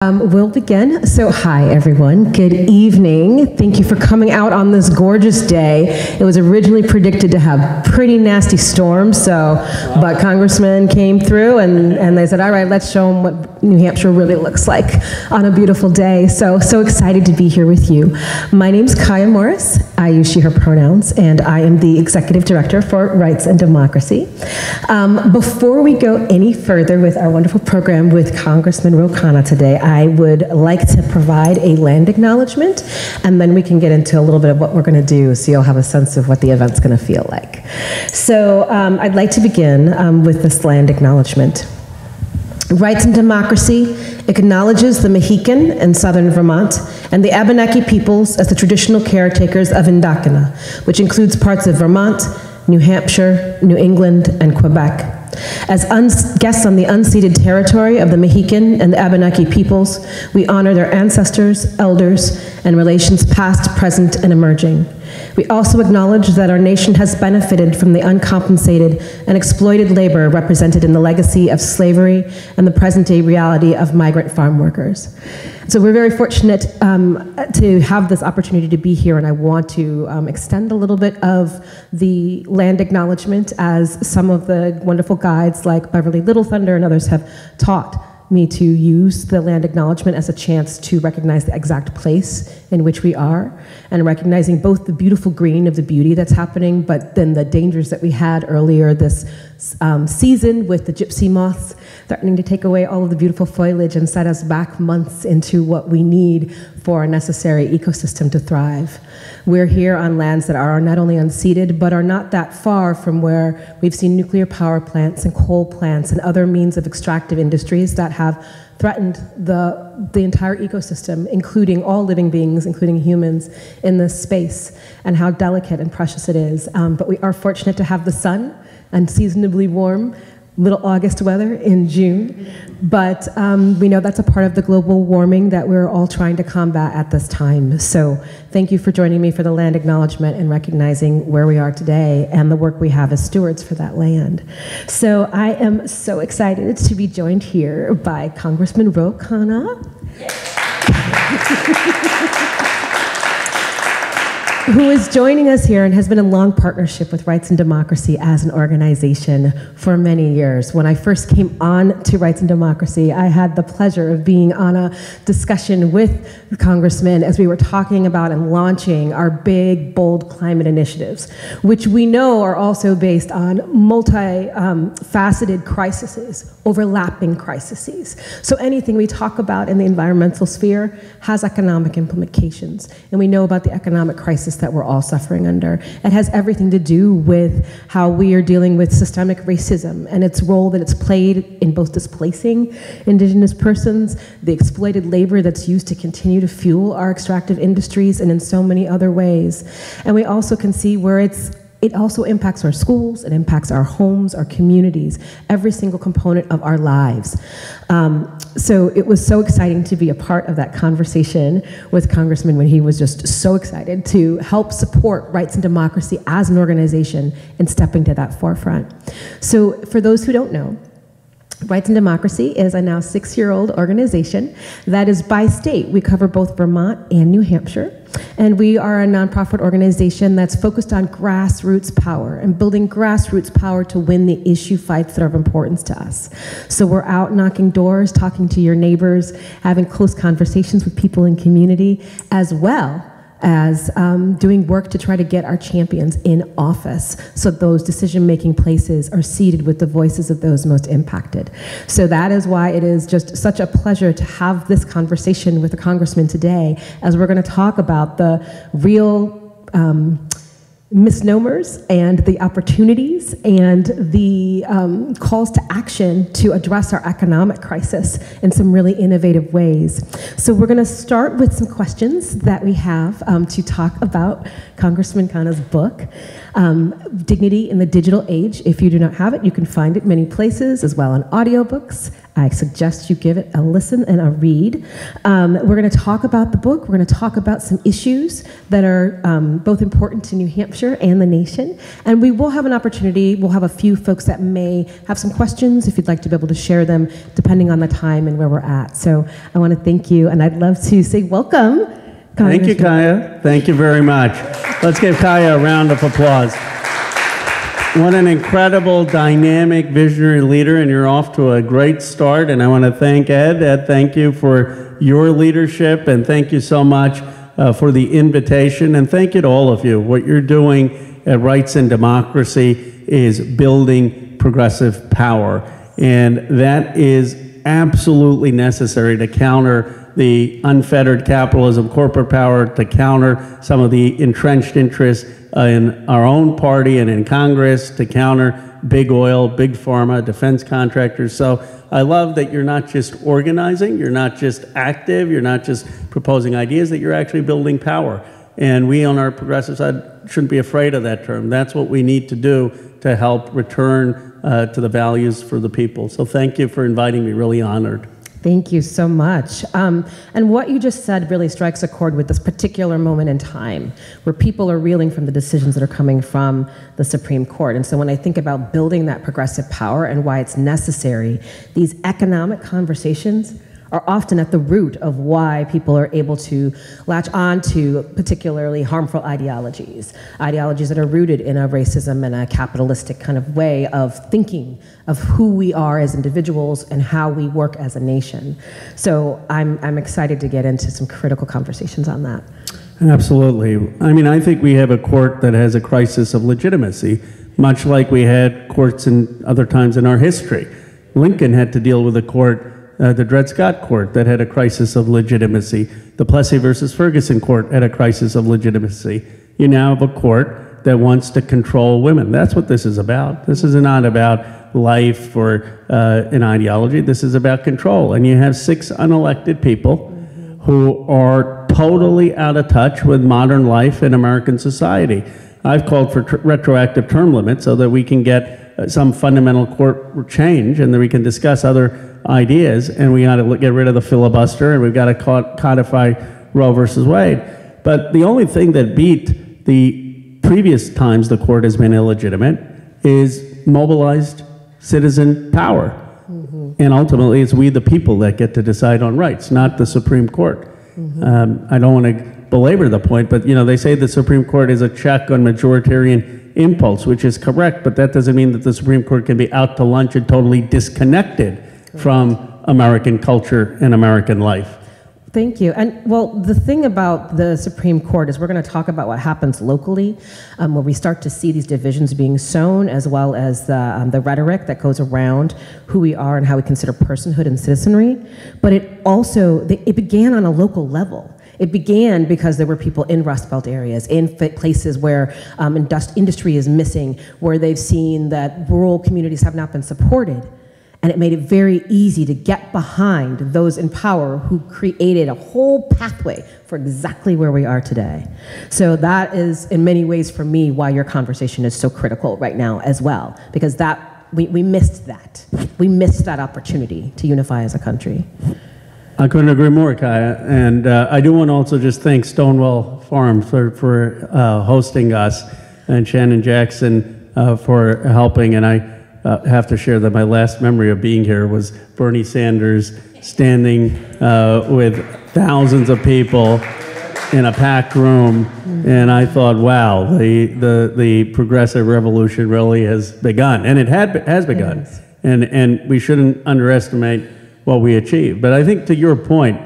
We'll begin. So hi everyone, good evening. Thank you for coming out on this gorgeous day. It was originally predicted to have pretty nasty storms, but Congressman came through and they said, all right, let's show them what New Hampshire really looks like on a beautiful day. So excited to be here with you. My name's Kiah Morris. I use she, her pronouns, and I am the Executive Director for Rights and Democracy. Before we go any further with our wonderful program with Congressman Ro Khanna today, I would like to provide a land acknowledgement, and then we can get into a little bit of what we're going to do so you'll have a sense of what the event's going to feel like. So I'd like to begin with this land acknowledgement. Rights and Democracy acknowledges the Mohican in southern Vermont and the Abenaki peoples as the traditional caretakers of Indakana, which includes parts of Vermont, New Hampshire, New England, and Quebec. As guests on the unceded territory of the Mohican and the Abenaki peoples, we honor their ancestors, elders, and relations past, present, and emerging. We also acknowledge that our nation has benefited from the uncompensated and exploited labor represented in the legacy of slavery and the present-day reality of migrant farm workers. So we're very fortunate to have this opportunity to be here, and I want to extend a little bit of the land acknowledgement as some of the wonderful guides like Beverly Little Thunder and others have taught me to use the land acknowledgement as a chance to recognize the exact place in which we are, and recognizing both the beautiful green of the beauty that's happening, but then the dangers that we had earlier this season with the gypsy moths threatening to take away all of the beautiful foliage and set us back months into what we need for a necessary ecosystem to thrive. We're here on lands that are not only unceded, but are not that far from where we've seen nuclear power plants and coal plants and other means of extractive industries that have threatened the entire ecosystem, including all living beings, including humans, in this space, and how delicate and precious it is. But we are fortunate to have the sun, unseasonably warm, little August weather in June, but we know that's a part of the global warming that we're all trying to combat at this time. So thank you for joining me for the land acknowledgement and recognizing where we are today and the work we have as stewards for that land. So I am so excited to be joined here by Congressman Ro Khanna, who is joining us here and has been in long partnership with Rights and Democracy as an organization for many years. When I first came on to Rights and Democracy, I had the pleasure of being on a discussion with the Congressman as we were talking about and launching our big, bold climate initiatives, which we know are also based on multi-faceted crises, overlapping crises. So anything we talk about in the environmental sphere has economic implications, and we know about the economic crisis that we're all suffering under. It has everything to do with how we are dealing with systemic racism and its role that it's played in both displacing Indigenous persons, the exploited labor that's used to continue to fuel our extractive industries, and in so many other ways. And we also can see where it also impacts our schools, it impacts our homes, our communities, every single component of our lives. So it was so exciting to be a part of that conversation with Congressman when he was just so excited to help support Rights and Democracy as an organization in stepping to that forefront. So for those who don't know, Rights and Democracy is a now 6-year-old organization that is by state. We cover both Vermont and New Hampshire, and we are a nonprofit organization that's focused on grassroots power and building grassroots power to win the issue fights that are of importance to us. So we're out knocking doors, talking to your neighbors, having close conversations with people in community, as well as doing work to try to get our champions in office so those decision-making places are seated with the voices of those most impacted. So that is why it is just such a pleasure to have this conversation with the Congressman today, as we're going to talk about the real misnomers and the opportunities and the calls to action to address our economic crisis in some really innovative ways. So we're going to start with some questions that we have to talk about Congressman Khanna's book, Dignity in the Digital Age. If you do not have it, you can find it many places, as well on audiobooks. I suggest you give it a listen and a read. We're going to talk about the book. We're going to talk about some issues that are both important to New Hampshire future and the nation. And we will have an opportunity, we'll have a few folks that may have some questions if you'd like to be able to share them depending on the time and where we're at. So I want to thank you, and I'd love to say welcome. Thank you, Kiah. Thank you very much. Let's give Kiah a round of applause. What an incredible, dynamic, visionary leader, and you're off to a great start. And I want to thank Ed. Ed, thank you for your leadership, and thank you so much for the invitation, and thank you to all of you. What you're doing at Rights and Democracy is building progressive power, and that is absolutely necessary to counter the unfettered capitalism, corporate power, to counter some of the entrenched interests in our own party and in Congress, to counter big oil, big pharma, defense contractors. So I love that you're not just organizing, you're not just active, you're not just proposing ideas, that you're actually building power. And we on our progressive side shouldn't be afraid of that term. That's what we need to do to help return to the values for the people. So thank you for inviting me, really honored. Thank you so much. And what you just said really strikes a chord with this particular moment in time where people are reeling from the decisions that are coming from the Supreme Court. And so when I think about building that progressive power and why it's necessary, these economic conversations are often at the root of why people are able to latch on to particularly harmful ideologies that are rooted in a racism and a capitalistic kind of way of thinking of who we are as individuals and how we work as a nation. So I'm excited to get into some critical conversations on that. Absolutely. I mean, I think we have a court that has a crisis of legitimacy, much like we had courts in other times in our history. Lincoln had to deal with a court, the Dred Scott Court, that had a crisis of legitimacy. The Plessy versus Ferguson Court had a crisis of legitimacy. You now have a court that wants to control women. That's what this is about. This is not about life or an ideology. This is about control. And you have 6 unelected people who are totally out of touch with modern life in American society. I've called for retroactive term limits so that we can get some fundamental court change, and then we can discuss other ideas, and we got to get rid of the filibuster, and we've got to codify Roe versus Wade. But the only thing that beat the previous times the court has been illegitimate is mobilized citizen power. And ultimately, it's we the people that get to decide on rights, not the Supreme Court. I don't want to belabor the point, but you know, they say the Supreme Court is a check on majoritarian impulse, which is correct, but that doesn't mean that the Supreme Court can be out to lunch and totally disconnected from American culture and American life. Thank you. And well, the thing about the Supreme Court is we're going to talk about what happens locally, where we start to see these divisions being sown, as well as the rhetoric that goes around who we are and how we consider personhood and citizenry. But it began on a local level. It began because there were people in Rust Belt areas, in places where industry is missing, where they've seen that rural communities have not been supported. And it made it very easy to get behind those in power who created a whole pathway for exactly where we are today. So that is, in many ways, for me, why your conversation is so critical right now as well, because we missed that. We missed that opportunity to unify as a country. I couldn't agree more, Kiah. And I do want to also just thank Stonewall Farm for hosting us, and Shannon Jackson for helping. And I have to share that my last memory of being here was Bernie Sanders standing with thousands of people in a packed room, and I thought, wow, the progressive revolution really has begun, and it has begun, yes. And we shouldn't underestimate what we achieved. But I think to your point,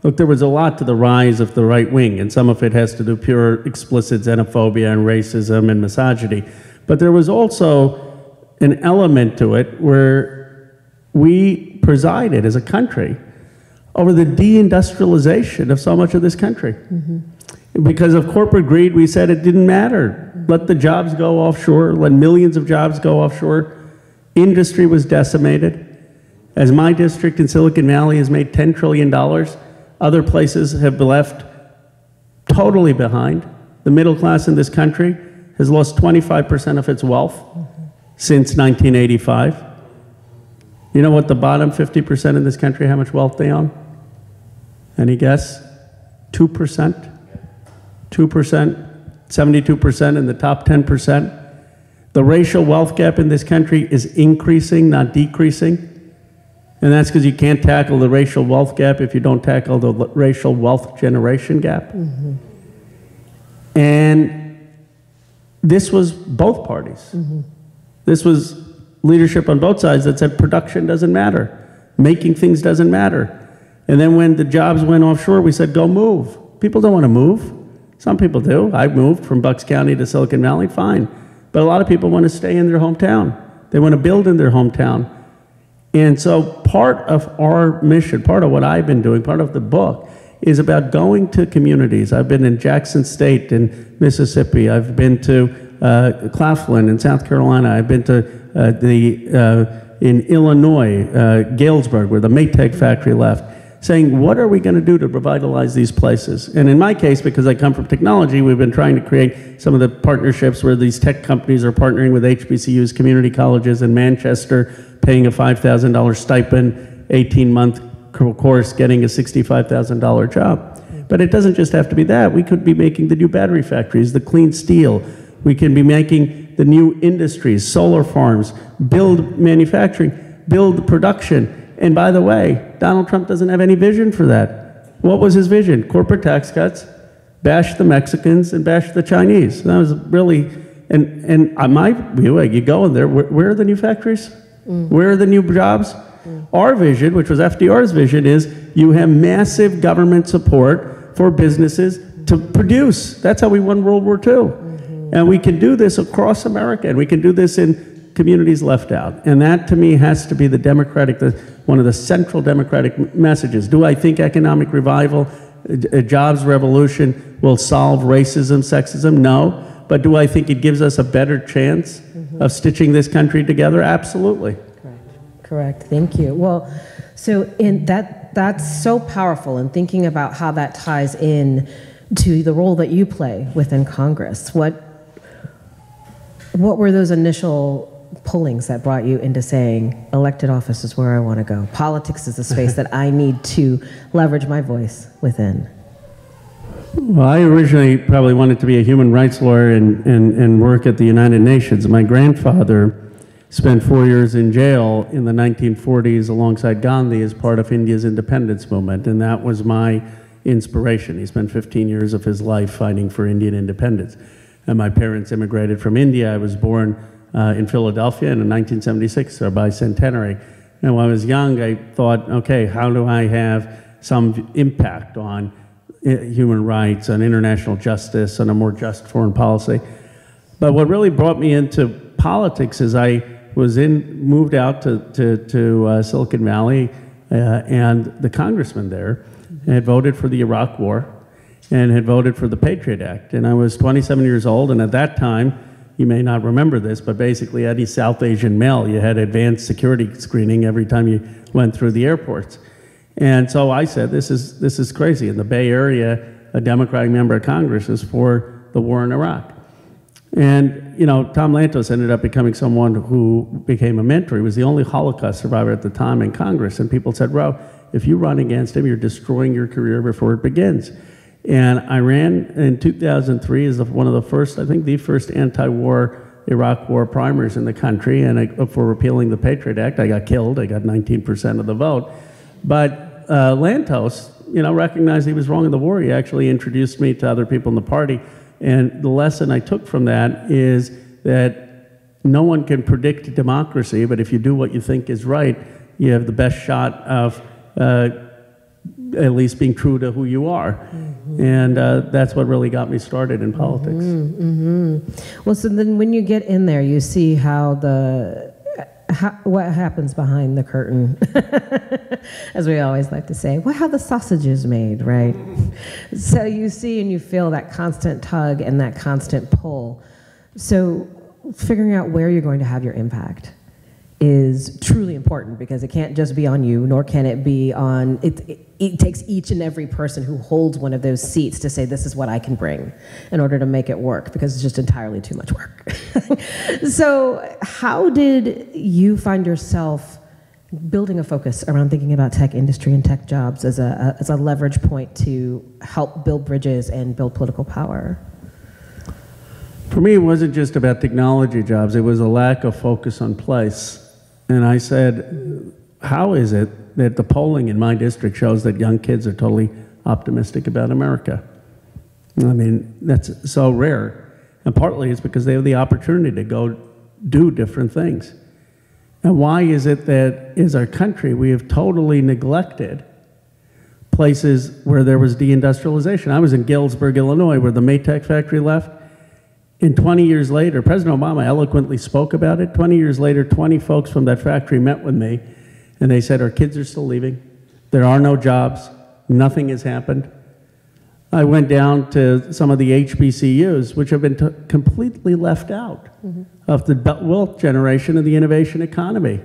look, there was a lot to the rise of the right wing, and some of it has to do pure explicit xenophobia and racism and misogyny, but there was also an element to it where we presided as a country over the deindustrialization of so much of this country. Because of corporate greed, we said it didn't matter. Let the jobs go offshore, let millions of jobs go offshore. Industry was decimated. As my district in Silicon Valley has made $10 trillion, other places have been left totally behind. The middle class in this country has lost 25% of its wealth since 1985. You know what the bottom 50% in this country, how much wealth they own? Any guess? 2%? 2%. 72% in the top 10%. The racial wealth gap in this country is increasing, not decreasing. And that's because you can't tackle the racial wealth gap if you don't tackle the racial wealth generation gap. Mm-hmm. And this was both parties. Mm-hmm. This was leadership on both sides that said production doesn't matter. Making things doesn't matter. And then when the jobs went offshore, we said, go move. People don't want to move. Some people do. I moved from Bucks County to Silicon Valley, fine. But a lot of people want to stay in their hometown. They want to build in their hometown. And so part of our mission, part of what I've been doing, part of the book, is about going to communities. I've been in Jackson State in Mississippi. I've been to Claflin in South Carolina. I've been to in Illinois, Galesburg, where the Maytag factory left, saying, what are we going to do to revitalize these places? And in my case, because I come from technology, we've been trying to create some of the partnerships where these tech companies are partnering with HBCUs, community colleges in Manchester, paying a $5,000 stipend, 18-month course, getting a $65,000 job. But it doesn't just have to be that. We could be making the new battery factories, the clean steel. We can be making the new industries, solar farms, build manufacturing, build production. And by the way, Donald Trump doesn't have any vision for that. What was his vision? Corporate tax cuts, bash the Mexicans, and bash the Chinese. That was really, and on my view, you go in there, where are the new factories? Mm. Where are the new jobs? Mm. Our vision, which was FDR's vision, is you have massive government support for businesses to produce. That's how we won World War II. Mm-hmm. And we can do this across America, and we can do this in communities left out. And that, to me, has to be the democratic, one of the central democratic messages. Do I think economic revival, a jobs revolution will solve racism, sexism? No. But do I think it gives us a better chance of stitching this country together? Absolutely. Correct. Thank you. Well, so that's so powerful, and thinking about how that ties in to the role that you play within Congress. What were those initial pullings that brought you into saying, elected office is where I want to go? Politics is the space that I need to leverage my voice within. Well, I originally probably wanted to be a human rights lawyer and work at the United Nations. My grandfather spent 4 years in jail in the 1940s alongside Gandhi as part of India's independence movement, and that was my inspiration. He spent 15 years of his life fighting for Indian independence. And my parents immigrated from India. I was born in Philadelphia in 1976, our bicentenary. And when I was young, I thought, okay, how do I have some impact on human rights, on international justice, on a more just foreign policy? But what really brought me into politics is I was moved out to Silicon Valley, and the congressman there had voted for the Iraq War and had voted for the Patriot Act. And I was 27 years old, and at that time, you may not remember this, but basically any South Asian male, you had advanced security screening every time you went through the airports. And so I said, this is crazy. In the Bay Area, a Democratic member of Congress is for the war in Iraq. And, you know, Tom Lantos ended up becoming someone who became a mentor. He was the only Holocaust survivor at the time in Congress. And people said, Ro, if you run against him, you're destroying your career before it begins. And I ran in 2003 as one of the first, I think the first anti-war Iraq war primaries in the country, and for repealing the Patriot Act. I got killed. I got 19% of the vote. But Lantos, you know, recognized he was wrong in the war. He actually introduced me to other people in the party. And the lesson I took from that is that no one can predict democracy, but if you do what you think is right, you have the best shot of at least being true to who you are. Mm-hmm. And that's what really got me started in politics. Mm-hmm. Mm-hmm. Well, so then when you get in there, you see how what happens behind the curtain, as we always like to say, how the sausage is made, right? So you see and you feel that constant tug and that constant pull. So figuring out where you're going to have your impact is truly important, because it can't just be on you, nor can it be on, it takes each and every person who holds one of those seats to say, this is what I can bring in order to make it work, because it's just entirely too much work. So how did you find yourself building a focus around thinking about tech industry and tech jobs as a leverage point to help build bridges and build political power? For me, it wasn't just about technology jobs, it was a lack of focus on place. And I said, how is it that the polling in my district shows that young kids are totally optimistic about America? I mean, that's so rare. And partly it's because they have the opportunity to go do different things. And why is it that as our country we have totally neglected places where there was deindustrialization? I was in Galesburg, Illinois, where the Maytag factory left. And 20 years later, President Obama eloquently spoke about it. 20 years later, 20 folks from that factory met with me, and they said, our kids are still leaving. There are no jobs. Nothing has happened. I went down to some of the HBCUs, which have been completely left out of the wealth generation of the innovation economy.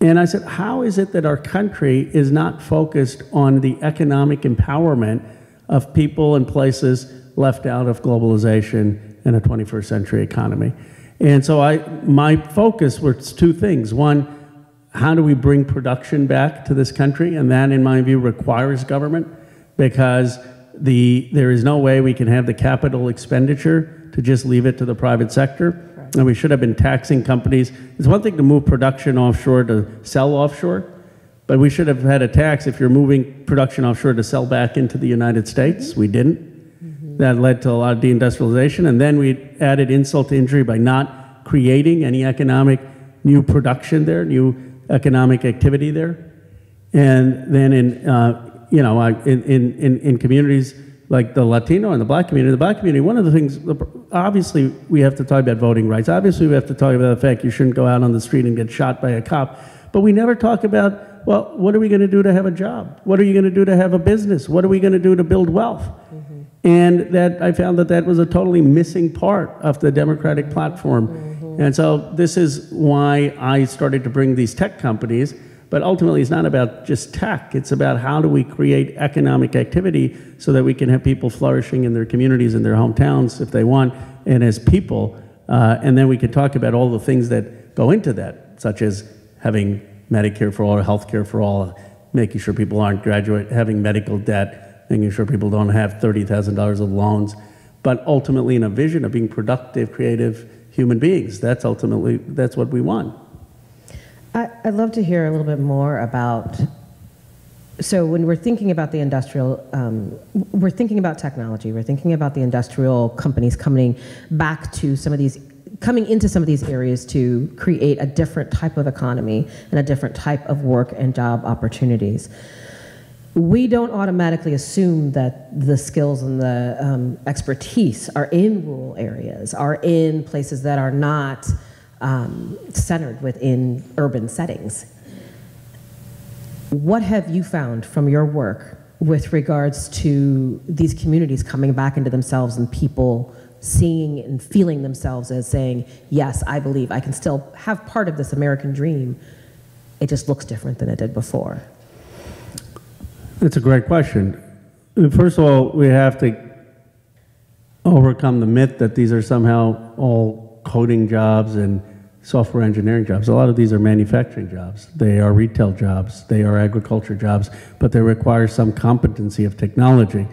And I said, how is it that our country is not focused on the economic empowerment of people and places left out of globalization in a 21st century economy? And so my focus was two things. One, how do we bring production back to this country? And that, in my view, requires government, because there is no way we can have the capital expenditure to just leave it to the private sector. Right. And we should have been taxing companies. It's one thing to move production offshore to sell offshore, but we should have had a tax if you're moving production offshore to sell back into the United States. We didn't. That led to a lot of deindustrialization, and then we added insult to injury by not creating any economic new production there, new economic activity there. And then in communities like the Latino and the black community, one of the things, obviously we have to talk about voting rights. Obviously we have to talk about the fact you shouldn't go out on the street and get shot by a cop. But we never talk about, well, what are we going to do to have a job? What are you going to do to have a business? What are we going to do to build wealth? And that I found that was a totally missing part of the Democratic platform. And so this is why I started to bring these tech companies. But ultimately, it's not about just tech. It's about how do we create economic activity so that we can have people flourishing in their communities, in their hometowns, if they want, and as people. And then we can talk about all the things that go into that, such as having Medicare for all, or health care for all, making sure people aren't having medical debt, making sure people don't have $30,000 of loans. But ultimately, in a vision of being productive, creative human beings, that's what we want. I'd love to hear a little bit more about, so when we're thinking about the industrial, we're thinking about technology, we're thinking about the industrial companies coming into some of these areas to create a different type of economy and a different type of work and job opportunities. We don't automatically assume that the skills and the expertise are in rural areas, are in places that are not centered within urban settings. What have you found from your work with regards to these communities coming back into themselves and people seeing and feeling themselves as saying, yes, I believe I can still have part of this American dream, it just looks different than it did before? That's a great question. First of all, we have to overcome the myth that these are somehow all coding jobs and software engineering jobs. A lot of these are manufacturing jobs. They are retail jobs. They are agriculture jobs, but they require some competency of technology.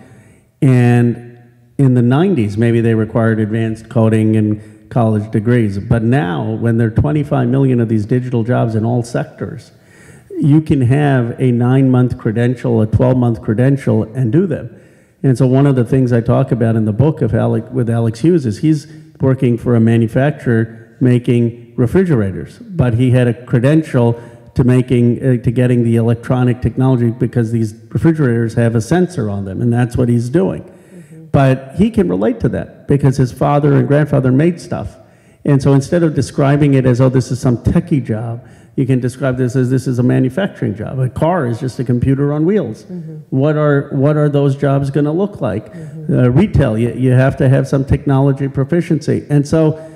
And in the 90s, maybe they required advanced coding and college degrees. But now, when there are 25 million of these digital jobs in all sectors, you can have a 9-month credential, a 12-month credential, and do them. And so one of the things I talk about in the book with Alex Hughes is he's working for a manufacturer making refrigerators, but he had a credential to getting the electronic technology because these refrigerators have a sensor on them, and that's what he's doing. But he can relate to that because his father and grandfather made stuff. And so instead of describing it as, oh, this is some techie job, you can describe this as this is a manufacturing job. A car is just a computer on wheels. What are those jobs going to look like? Retail, you have to have some technology proficiency. And so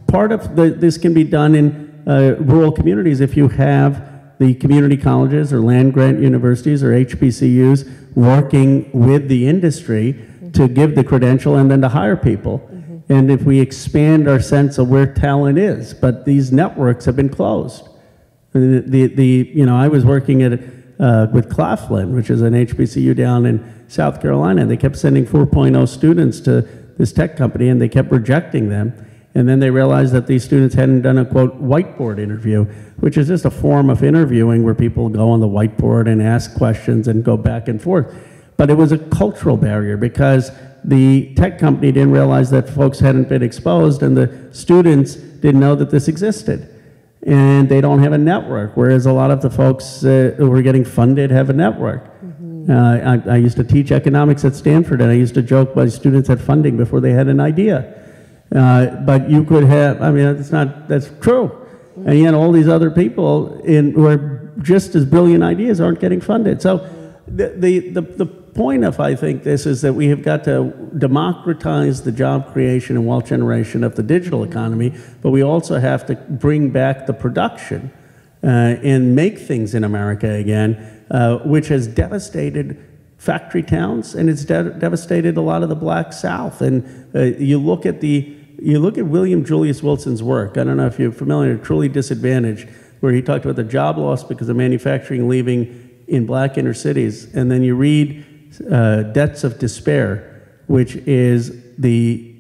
part of this can be done in rural communities if you have the community colleges or land-grant universities or HBCUs working with the industry to give the credential and then to hire people. And if we expand our sense of where talent is, but these networks have been closed. I was working with Claflin, which is an HBCU down in South Carolina. They kept sending 4.0 students to this tech company, and they kept rejecting them. And then they realized that these students hadn't done a, quote, whiteboard interview, which is just a form of interviewing where people go on the whiteboard and ask questions and go back and forth. But it was a cultural barrier because the tech company didn't realize that folks hadn't been exposed, and the students didn't know that this existed. And they don't have a network, whereas a lot of the folks who are getting funded have a network. I used to teach economics at Stanford, and I used to joke my students had funding before they had an idea. But you could have, I mean, that's true. And yet all these other people who are just as brilliant ideas aren't getting funded. So the point of, I think, this is that we have got to democratize the job creation and wealth generation of the digital economy, but we also have to bring back the production and make things in America again, which has devastated factory towns, and it's devastated a lot of the Black South. And you look at William Julius Wilson's work. I don't know if you're familiar with Truly Disadvantaged, where he talked about the job loss because of manufacturing leaving in black inner cities. And then you read Debts of Despair, which is the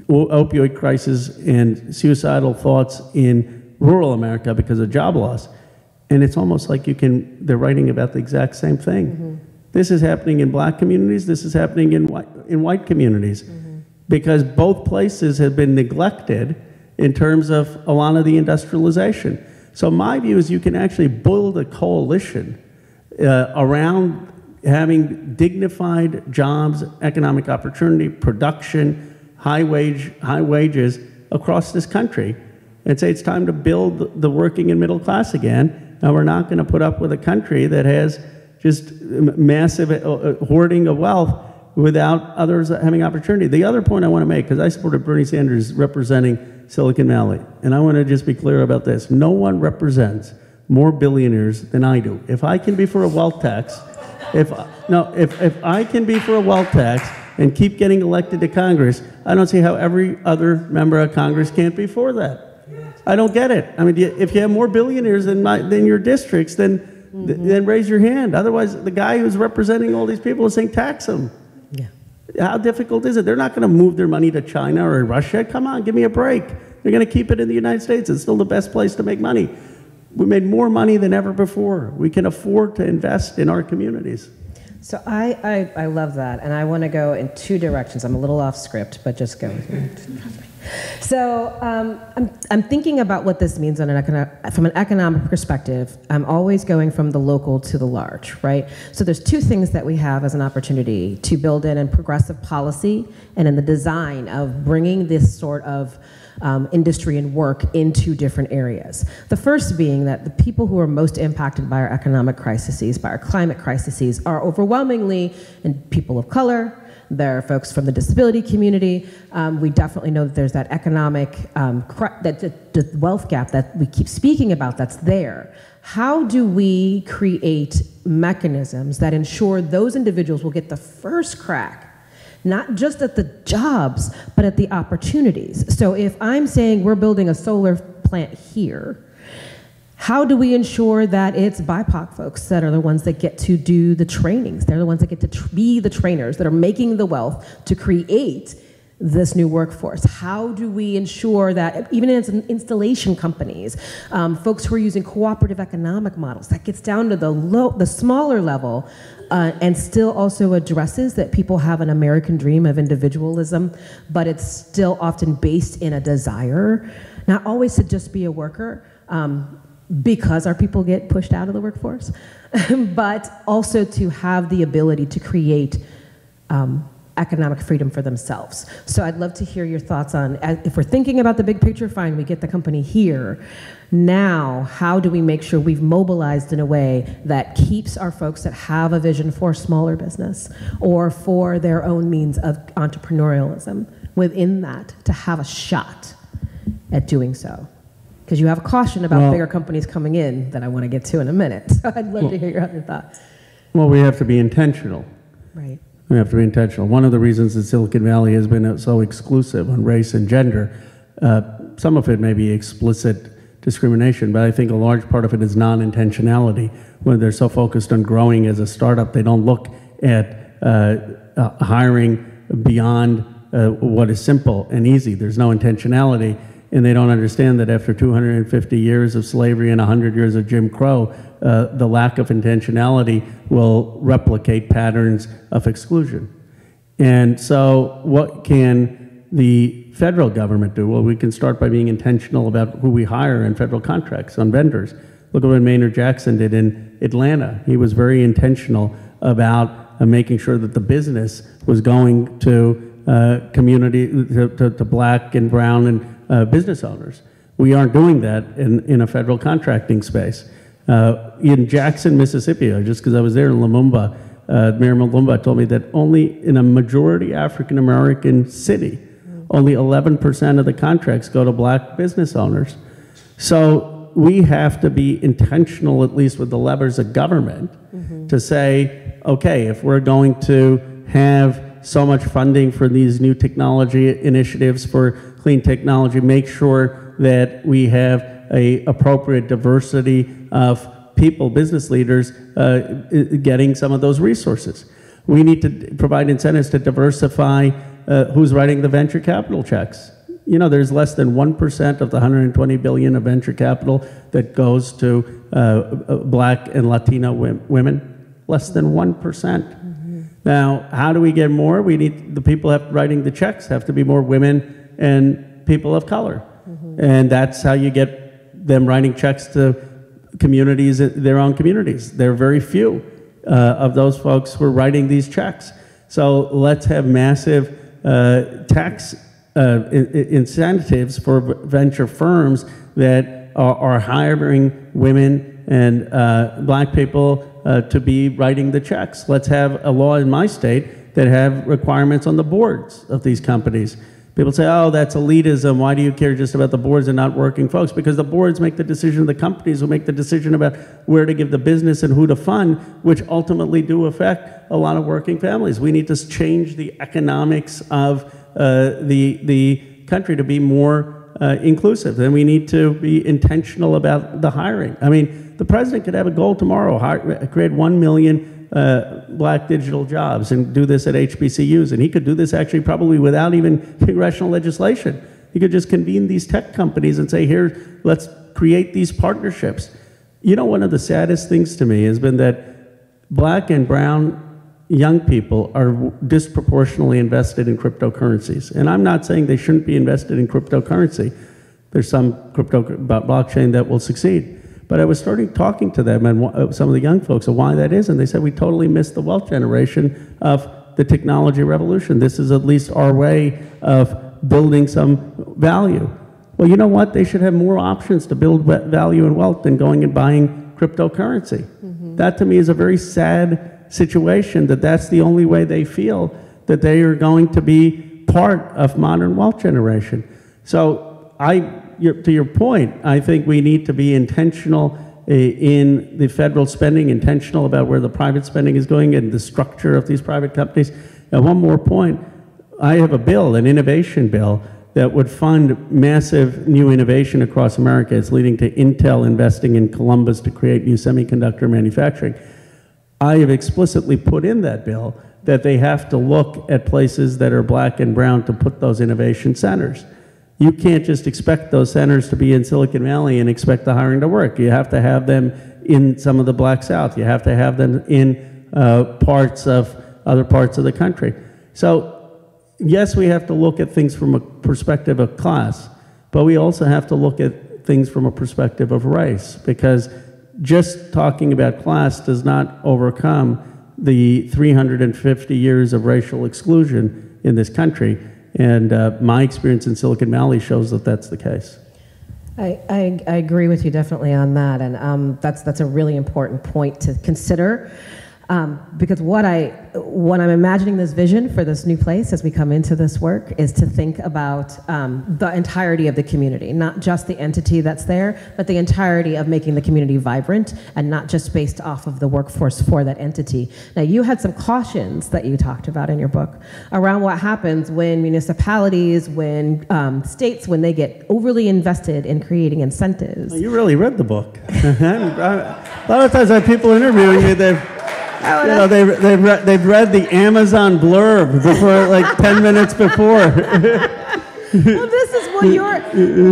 opioid crisis and suicidal thoughts in rural America because of job loss. And it's almost like they're writing about the exact same thing. Mm-hmm. This is happening in black communities, this is happening in white communities. Mm-hmm. Because both places have been neglected in terms of a lot of the industrialization. So my view is you can actually build a coalition around having dignified jobs, economic opportunity, production, high wages across this country, and say it's time to build the working and middle class again. And we're not going to put up with a country that has just massive hoarding of wealth without others having opportunity. The other point I want to make, because I supported Bernie Sanders representing Silicon Valley, and I want to just be clear about this. No one represents more billionaires than I do. If I can be for a wealth tax, if I can be for a wealth tax and keep getting elected to Congress, I don't see how every other member of Congress can't be for that. I don't get it. I mean, if you have more billionaires than your districts, then raise your hand. Otherwise, the guy who's representing all these people is saying tax them. Yeah. How difficult is it? They're not going to move their money to China or Russia. Come on, give me a break. They're going to keep it in the United States. It's still the best place to make money. We made more money than ever before. We can afford to invest in our communities. So I love that, and I want to go in two directions. I'm a little off script, but just go with me. So I'm thinking about what this means from an economic perspective. I'm always going from the local to the large, right? So there's two things that we have as an opportunity to build in progressive policy and in the design of bringing this sort of industry and work into different areas. The first being that the people who are most impacted by our economic crises, by our climate crises, are overwhelmingly people of color. There are folks from the disability community. We definitely know that there's that economic, the wealth gap that we keep speaking about that's there. How do we create mechanisms that ensure those individuals will get the first crack, not just at the jobs, but at the opportunities? So if I'm saying we're building a solar plant here, how do we ensure that it's BIPOC folks that are the ones that get to do the trainings? They're the ones that get to be the trainers that are making the wealth to create this new workforce. How do we ensure that even as installation companies, folks who are using cooperative economic models, that gets down to the smaller level and still also addresses that people have an American dream of individualism, but it's still often based in a desire, not always to just be a worker, because our people get pushed out of the workforce, but also to have the ability to create economic freedom for themselves. So I'd love to hear your thoughts on, if we're thinking about the big picture, fine, we get the company here. Now, how do we make sure we've mobilized in a way that keeps our folks that have a vision for smaller business or for their own means of entrepreneurialism within that to have a shot at doing so? Because you have a caution about bigger companies coming in that I want to get to in a minute. So I'd love to hear your other thoughts. Well, we have to be intentional. Right. We have to be intentional. One of the reasons that Silicon Valley has been so exclusive on race and gender, some of it may be explicit discrimination, but I think a large part of it is non-intentionality. When they're so focused on growing as a startup, they don't look at hiring beyond what is simple and easy. There's no intentionality, and they don't understand that after 250 years of slavery and 100 years of Jim Crow, the lack of intentionality will replicate patterns of exclusion. And so what can the federal government do? Well, we can start by being intentional about who we hire in federal contracts on vendors. Look at what Maynard Jackson did in Atlanta. He was very intentional about making sure that the business was going to community, to black and brown and business owners. We aren't doing that in a federal contracting space. In Jackson, Mississippi, just because I was there in Lumumba, Mayor Lumumba told me that only in a majority African American city, only 11% of the contracts go to black business owners. So we have to be intentional, at least with the levers of government, to say, okay, if we're going to have so much funding for these new technology initiatives for clean technology, make sure that we have a appropriate diversity of people, business leaders, getting some of those resources. We need to provide incentives to diversify who's writing the venture capital checks. You know, there's less than 1% of the $120 billion of venture capital that goes to black and Latino women. Less than 1%. Now, how do we get more? We need the people writing the checks have to be more women and people of color. And that's how you get them writing checks to communities, their own communities. There are very few of those folks who are writing these checks. So let's have massive tax incentives for venture firms that are hiring women and black people to be writing the checks. Let's have a law in my state that have requirements on the boards of these companies. People say, oh, that's elitism. Why do you care just about the boards and not working folks? Because the boards make the decision, the companies will make the decision about where to give the business and who to fund, which ultimately do affect a lot of working families. We need to change the economics of the country to be more inclusive. And we need to be intentional about the hiring. I mean, the president could have a goal tomorrow, create 1 million black digital jobs and do this at HBCUs. And he could do this actually probably without even congressional legislation. He could just convene these tech companies and say, here, let's create these partnerships. You know, one of the saddest things to me has been that black and brown young people are disproportionately invested in cryptocurrencies. And I'm not saying they shouldn't be invested in cryptocurrency. There's some crypto blockchain that will succeed. But I was talking to them and some of the young folks of why that is, and they said we totally missed the wealth generation of the technology revolution. This is at least our way of building some value. Well, you know what? They should have more options to build value and wealth than going and buying cryptocurrency. That to me is a very sad situation, that that's the only way they feel that they are going to be part of modern wealth generation. So to your point, I think we need to be intentional in the federal spending, intentional about where the private spending is going and the structure of these private companies. And one more point, I have a bill, an innovation bill, that would fund massive new innovation across America. It's leading to Intel investing in Columbus to create new semiconductor manufacturing. I have explicitly put in that bill that they have to look at places that are black and brown to put those innovation centers. You can't just expect those centers to be in Silicon Valley and expect the hiring to work. You have to have them in some of the Black South. You have to have them in other parts of the country. So yes, we have to look at things from a perspective of class, but we also have to look at things from a perspective of race, because just talking about class does not overcome the 350 years of racial exclusion in this country. And my experience in Silicon Valley shows that that's the case. I agree with you definitely on that, and that's a really important point to consider. Because when I'm imagining this vision for this new place as we come into this work is to think about the entirety of the community, not just the entity that's there, but the entirety of making the community vibrant and not just based off of the workforce for that entity. Now, you had some cautions that you talked about in your book around what happens when municipalities, when states, when they get overly invested in creating incentives. Well, you really read the book. A lot of times I have people interviewing me, You know, they've read the Amazon blurb before, like 10 minutes before. Well, this is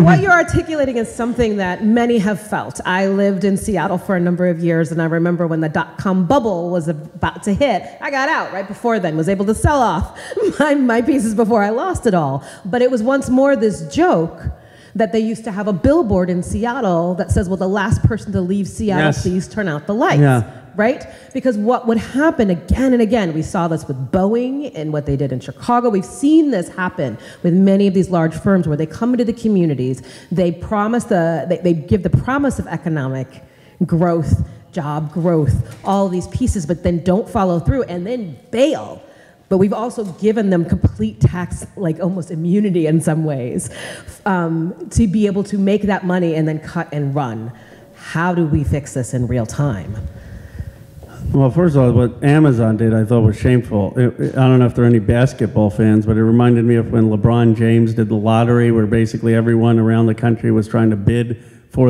what you're articulating is something that many have felt. I lived in Seattle for a number of years, and I remember when the dot-com bubble was about to hit. I got out right before then, was able to sell off my pieces before I lost it all. But it was once more this joke that they used to have a billboard in Seattle that says, well, the last person to leave Seattle, yes. Please turn out the lights. Yeah. Right? Because what would happen again and again, we saw this with Boeing and what they did in Chicago. We've seen this happen with many of these large firms where they come into the communities, they promise they give the promise of economic growth, job growth, all these pieces, but then don't follow through and then bail. But we've also given them complete tax, like almost immunity in some ways, to be able to make that money and then cut and run. How do we fix this in real time? Well, first of all, what Amazon did I thought was shameful. I don't know if there are any basketball fans, but it reminded me of when LeBron James did the lottery, where basically everyone around the country was trying to bid for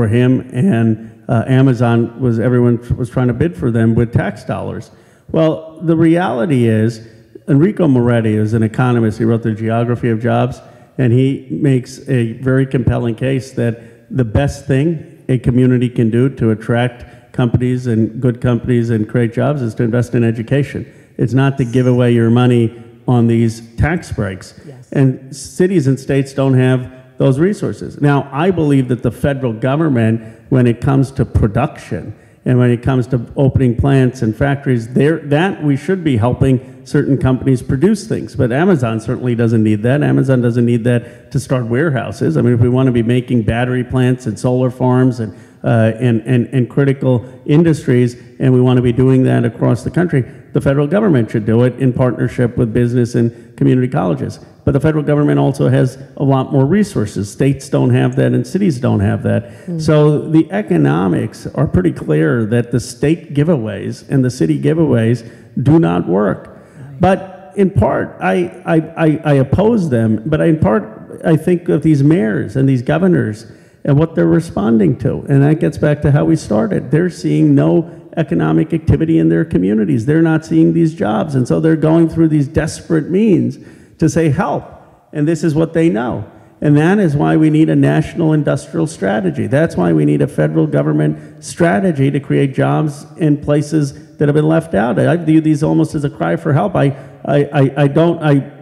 him, and everyone was trying to bid for them with tax dollars. Well, the reality is, Enrico Moretti is an economist. He wrote The Geography of Jobs, and he makes a very compelling case that the best thing a community can do to attract companies and good companies and create jobs is to invest in education. It's not to give away your money on these tax breaks. Yes. And cities and states don't have those resources. Now, I believe that the federal government, when it comes to production and when it comes to opening plants and factories, that we should be helping certain companies produce things. But Amazon certainly doesn't need that. Amazon doesn't need that to start warehouses. I mean, if we want to be making battery plants and solar farms and critical industries, and we want to be doing that across the country, the federal government should do it in partnership with business and community colleges. But the federal government also has a lot more resources. States don't have that and cities don't have that. Mm-hmm. So the economics are pretty clear that the state giveaways and the city giveaways do not work. Right. But in part, I oppose them, but in part, I think of these mayors and these governors and what they're responding to. And that gets back to how we started. They're seeing no economic activity in their communities. They're not seeing these jobs. And so they're going through these desperate means to say help. And this is what they know. And that is why we need a national industrial strategy. That's why we need a federal government strategy to create jobs in places that have been left out. I view these almost as a cry for help. I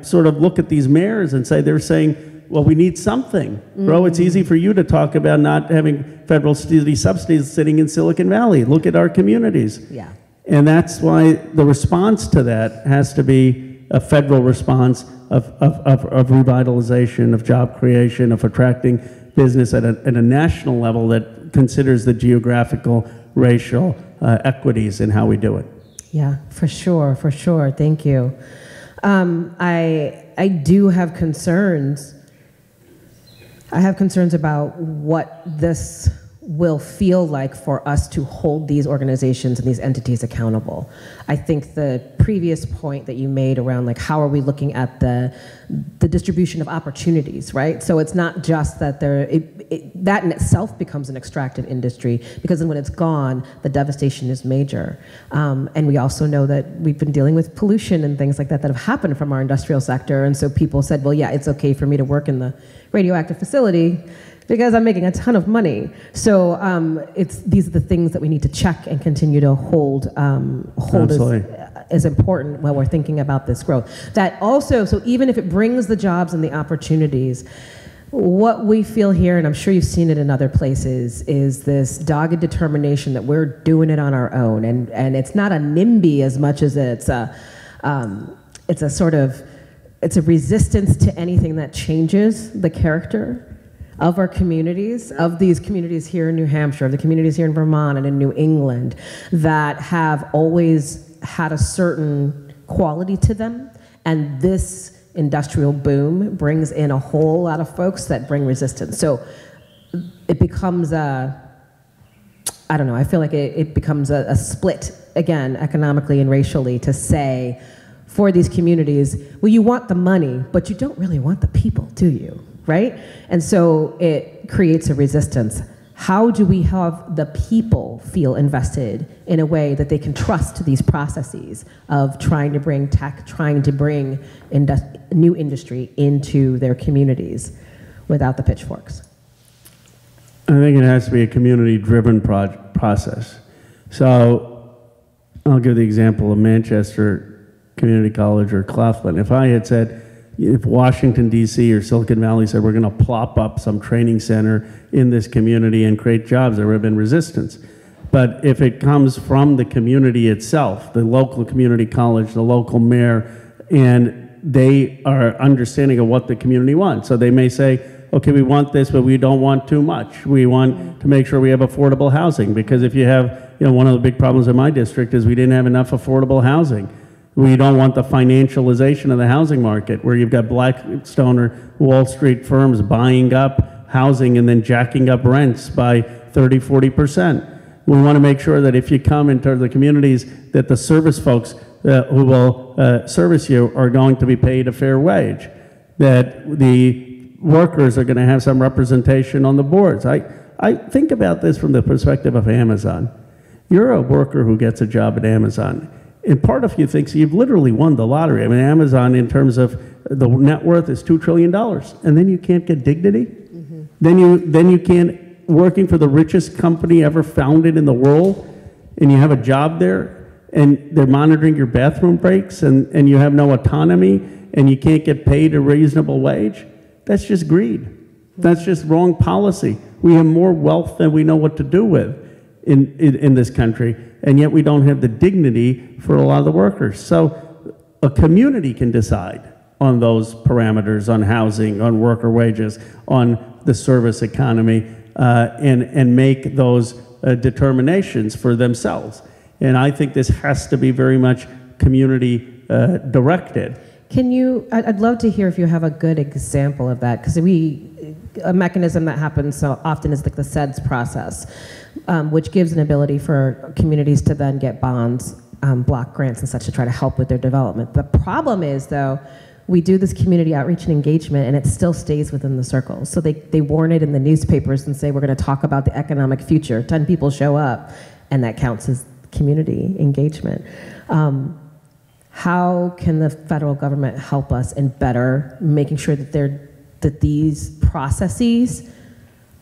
sort of look at these mayors and say, they're saying, well, we need something. Mm-hmm. Bro, it's easy for you to talk about not having federal subsidies sitting in Silicon Valley. Look at our communities. Yeah. And that's why the response to that has to be a federal response of revitalization, of job creation, of attracting business at a national level that considers the geographical, racial equities in how we do it. Yeah, for sure, for sure. Thank you. I do have concerns. I have concerns about what this will feel like for us to hold these organizations and these entities accountable. I think the previous point that you made around like how are we looking at the distribution of opportunities, right? So it's not just that that in itself becomes an extractive industry, because then when it's gone, the devastation is major. And we also know that we've been dealing with pollution and things like that have happened from our industrial sector. And so people said, well, yeah, it's okay for me to work in the radioactive facility because I'm making a ton of money. So these are the things that we need to check and continue to hold as important while we're thinking about this growth. That also, so even if it brings the jobs and the opportunities, what we feel here, and I'm sure you've seen it in other places, is this dogged determination that we're doing it on our own. And it's not a NIMBY as much as it's a resistance to anything that changes the character of our communities, of these communities here in New Hampshire, of the communities here in Vermont and in New England, that have always had a certain quality to them. And this industrial boom brings in a whole lot of folks that bring resistance. So it becomes I feel like it becomes a split, again, economically and racially, to say, for these communities, well, you want the money, but you don't really want the people, do you? Right? And so it creates a resistance. how do we have the people feel invested in a way that they can trust these processes of trying to bring tech, trying to bring new industry into their communities without the pitchforks? I think it has to be a community-driven process. So I'll give the example of Manchester Community College or Claflin. If I had said, if Washington, D.C. or Silicon Valley said we're going to plop up some training center in this community and create jobs, there would have been resistance. But if it comes from the community itself, the local community college, the local mayor, and they are understanding of what the community wants. So they may say, okay, we want this, but we don't want too much. We want to make sure we have affordable housing, because if you have, one of the big problems in my district is we didn't have enough affordable housing. We don't want the financialization of the housing market, where you've got Blackstone or Wall Street firms buying up housing and then jacking up rents by 30–40%. We want to make sure that if you come into the communities, that the service folks who will service you are going to be paid a fair wage, that the workers are going to have some representation on the boards. I think about this from the perspective of Amazon. You're a worker who gets a job at Amazon. And part of you thinks you've literally won the lottery. I mean, Amazon, in terms of the net worth, is $2 trillion. And then you can't get dignity? Mm-hmm. Then you can't, working for the richest company ever founded in the world, and you have a job there, and they're monitoring your bathroom breaks, and you have no autonomy, and you can't get paid a reasonable wage? That's just greed. Mm-hmm. That's just wrong policy. We have more wealth than we know what to do with in this country, and yet we don't have the dignity for a lot of the workers. So a community can decide on those parameters, on housing, on worker wages, on the service economy, and make those determinations for themselves. And I think this has to be very much community directed. I'd love to hear if you have a good example of that, because a mechanism that happens so often is like the SEDS process, which gives an ability for communities to then get bonds, block grants and such to try to help with their development. The problem is, though, we do this community outreach and engagement, and it still stays within the circles. So they warn it in the newspapers and say, we're going to talk about the economic future. 10 people show up, and that counts as community engagement. How can the federal government help us in better making sure that these processes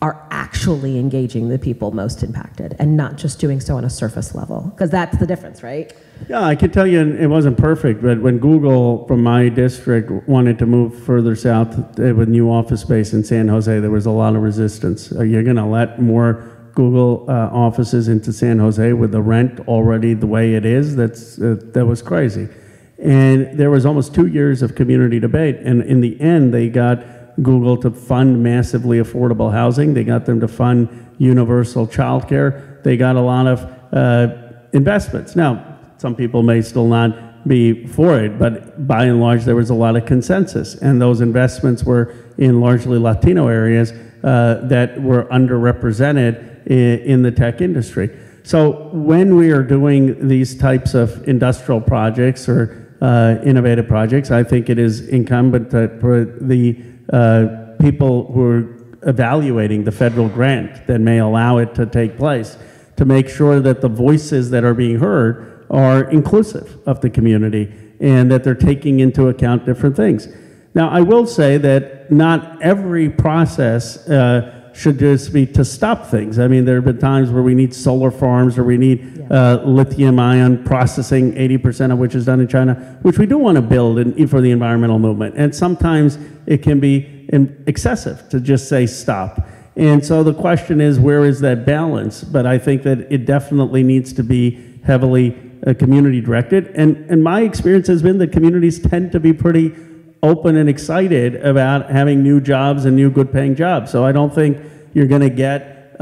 are actually engaging the people most impacted and not just doing so on a surface level? Because that's the difference, right? Yeah, I can tell you it wasn't perfect, but when Google from my district wanted to move further south with new office space in San Jose, there was a lot of resistance. You're going to let more Google offices into San Jose with the rent already the way it is? That was crazy. And there was almost 2 years of community debate, and in the end they got Google to fund massively affordable housing. They got them to fund universal childcare. They got a lot of investments. Now, some people may still not be for it, but by and large there was a lot of consensus, and those investments were in largely Latino areas that were underrepresented in the tech industry. So when we are doing these types of industrial projects or innovative projects, I think it is incumbent for the people who are evaluating the federal grant that may allow it to take place to make sure that the voices that are being heard are inclusive of the community and that they're taking into account different things. Now, I will say that not every process should just be to stop things. I mean, there have been times where we need solar farms or we need lithium-ion processing, 80% of which is done in China, which we do want to build for the environmental movement. And sometimes it can be excessive to just say stop. And so the question is, where is that balance? But I think that it definitely needs to be heavily community directed. And my experience has been that communities tend to be pretty open and excited about having new jobs and new good paying jobs. So I don't think you're going to get,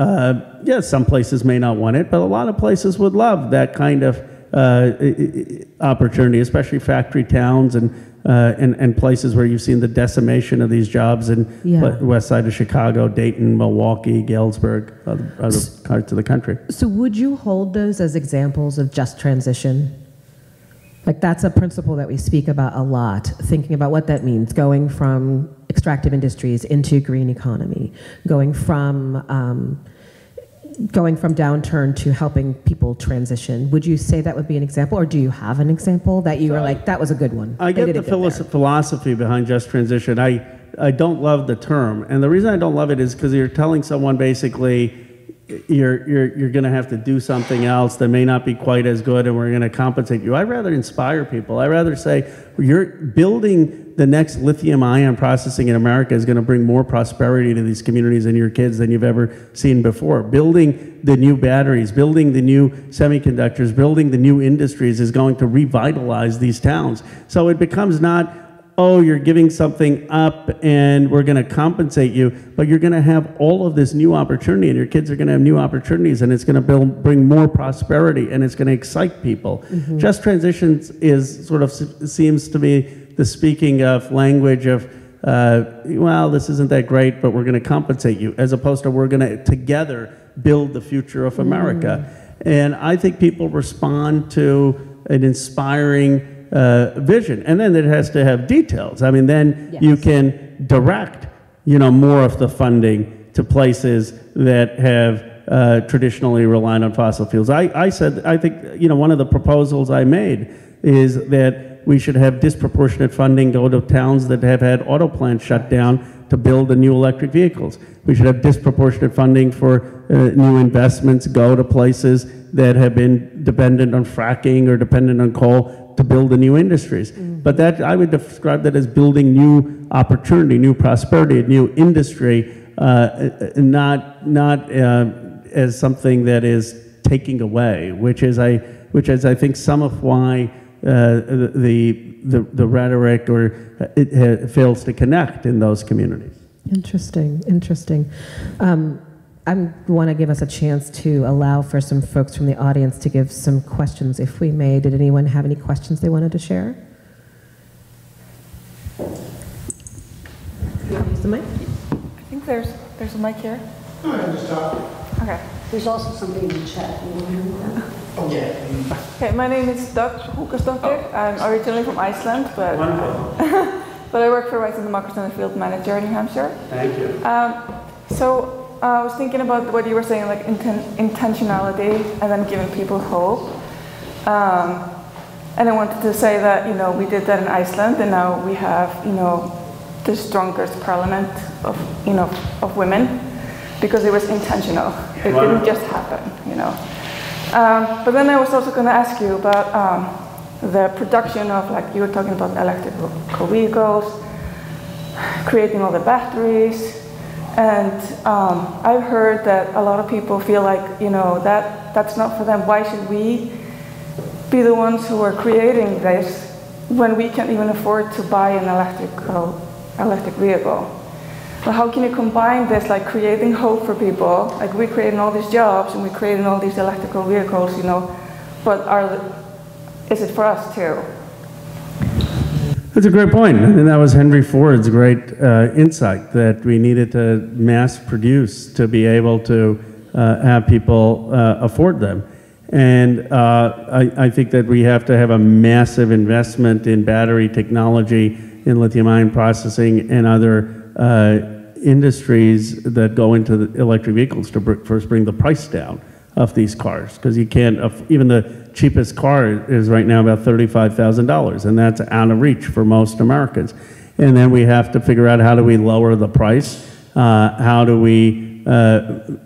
some places may not want it, but a lot of places would love that kind of opportunity, especially factory towns and places where you've seen the decimation of these jobs in west side of Chicago, Dayton, Milwaukee, Galesburg, other parts of the country. So would you hold those as examples of just transition? Like, that's a principle that we speak about a lot, thinking about what that means, going from extractive industries into green economy, going from going from downturn to helping people transition. Would you say that would be an example, or do you have an example that you were like, that was a good one? I get the philosophy behind just transition. I don't love the term, and the reason I don't love it is because you're telling someone basically you're going to have to do something else that may not be quite as good, and we're going to compensate you. I'd rather inspire people. I'd rather say you're building the next lithium-ion processing in America is going to bring more prosperity to these communities and your kids than you've ever seen before. Building the new batteries, building the new semiconductors, building the new industries is going to revitalize these towns. So it becomes not, oh, you're giving something up and we're going to compensate you, but you're going to have all of this new opportunity, and your kids are going to have new opportunities, and it's going to bring more prosperity, and it's going to excite people. Mm-hmm. Just transitions is sort of seems to be the speaking of language of, well, this isn't that great, but we're going to compensate you, as opposed to we're going to together build the future of America. Mm-hmm. And I think people respond to an inspiring vision, and then it has to have details. I mean, then yes, you can direct, more of the funding to places that have traditionally relied on fossil fuels. I think, one of the proposals I made is that we should have disproportionate funding go to towns that have had auto plants shut down to build the new electric vehicles. We should have disproportionate funding for new investments go to places that have been dependent on fracking or dependent on coal to build the new industries. Mm-hmm. But that, I would describe that as building new opportunity, new prosperity, new industry, not as something that is taking away, which is I think some of why the rhetoric or it fails to connect in those communities. Interesting. I want to give us a chance to allow for some folks from the audience to give some questions, if we may. Did anyone have any questions they wanted to share? Use the mic. I think there's a mic here. Just talk. Okay. There's also somebody in the chat. Oh, yeah. Okay, my name is Doug Hoekesdottir. I'm originally from Iceland, but but I work for Rights and Democracy and Field Manager in New Hampshire. Thank you. So I was thinking about what you were saying, like intentionality and then giving people hope. And I wanted to say that, we did that in Iceland, and now we have, the strongest parliament of women, because it was intentional. It didn't just happen, But then I was also going to ask you about the production of, like you were talking about electrical vehicles, creating all the batteries. And I've heard that a lot of people feel like, that's not for them. Why should we be the ones who are creating this when we can't even afford to buy an electric vehicle? So how can you combine this, like creating hope for people, like we're creating all these jobs and we're creating all these electrical vehicles, but is it for us too? That's a great point, and that was Henry Ford's great insight, that we needed to mass produce to be able to have people afford them. And I think that we have to have a massive investment in battery technology, in lithium-ion processing, and other industries that go into the electric vehicles to first bring the price down of these cars, because you can't, even the cheapest car is right now about $35,000, and that's out of reach for most Americans. And then we have to figure out, how do we lower the price? How do we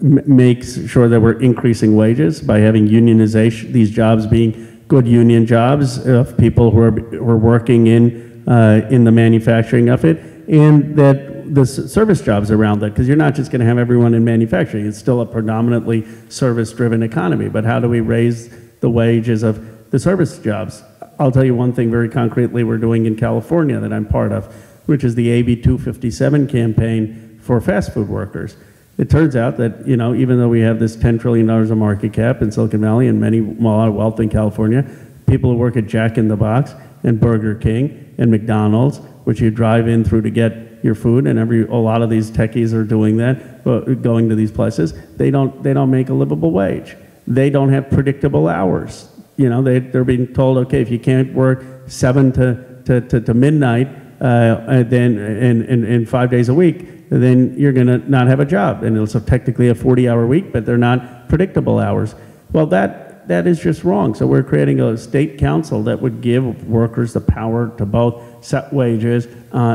make sure that we're increasing wages by having unionization, these jobs being good union jobs of people who are working in the manufacturing of it, and that the service jobs around that, because you're not just going to have everyone in manufacturing. It's still a predominantly service-driven economy, but how do we raise the wages of the service jobs? I'll tell you one thing very concretely we're doing in California that I'm part of, which is the AB 257 campaign for fast food workers. It turns out that, even though we have this $10 trillion of market cap in Silicon Valley and a lot of wealth in California, people who work at Jack in the Box and Burger King and McDonald's, which you drive in through to get your food, and a lot of these techies are doing that, going to these places. They don't make a livable wage. They don't have predictable hours. They're being told, okay, if you can't work 7 to midnight, then in 5 days a week, then you're going to not have a job, and it's technically a 40-hour week, but they're not predictable hours. Well, that is just wrong. So we're creating a state council that would give workers the power to both set wages,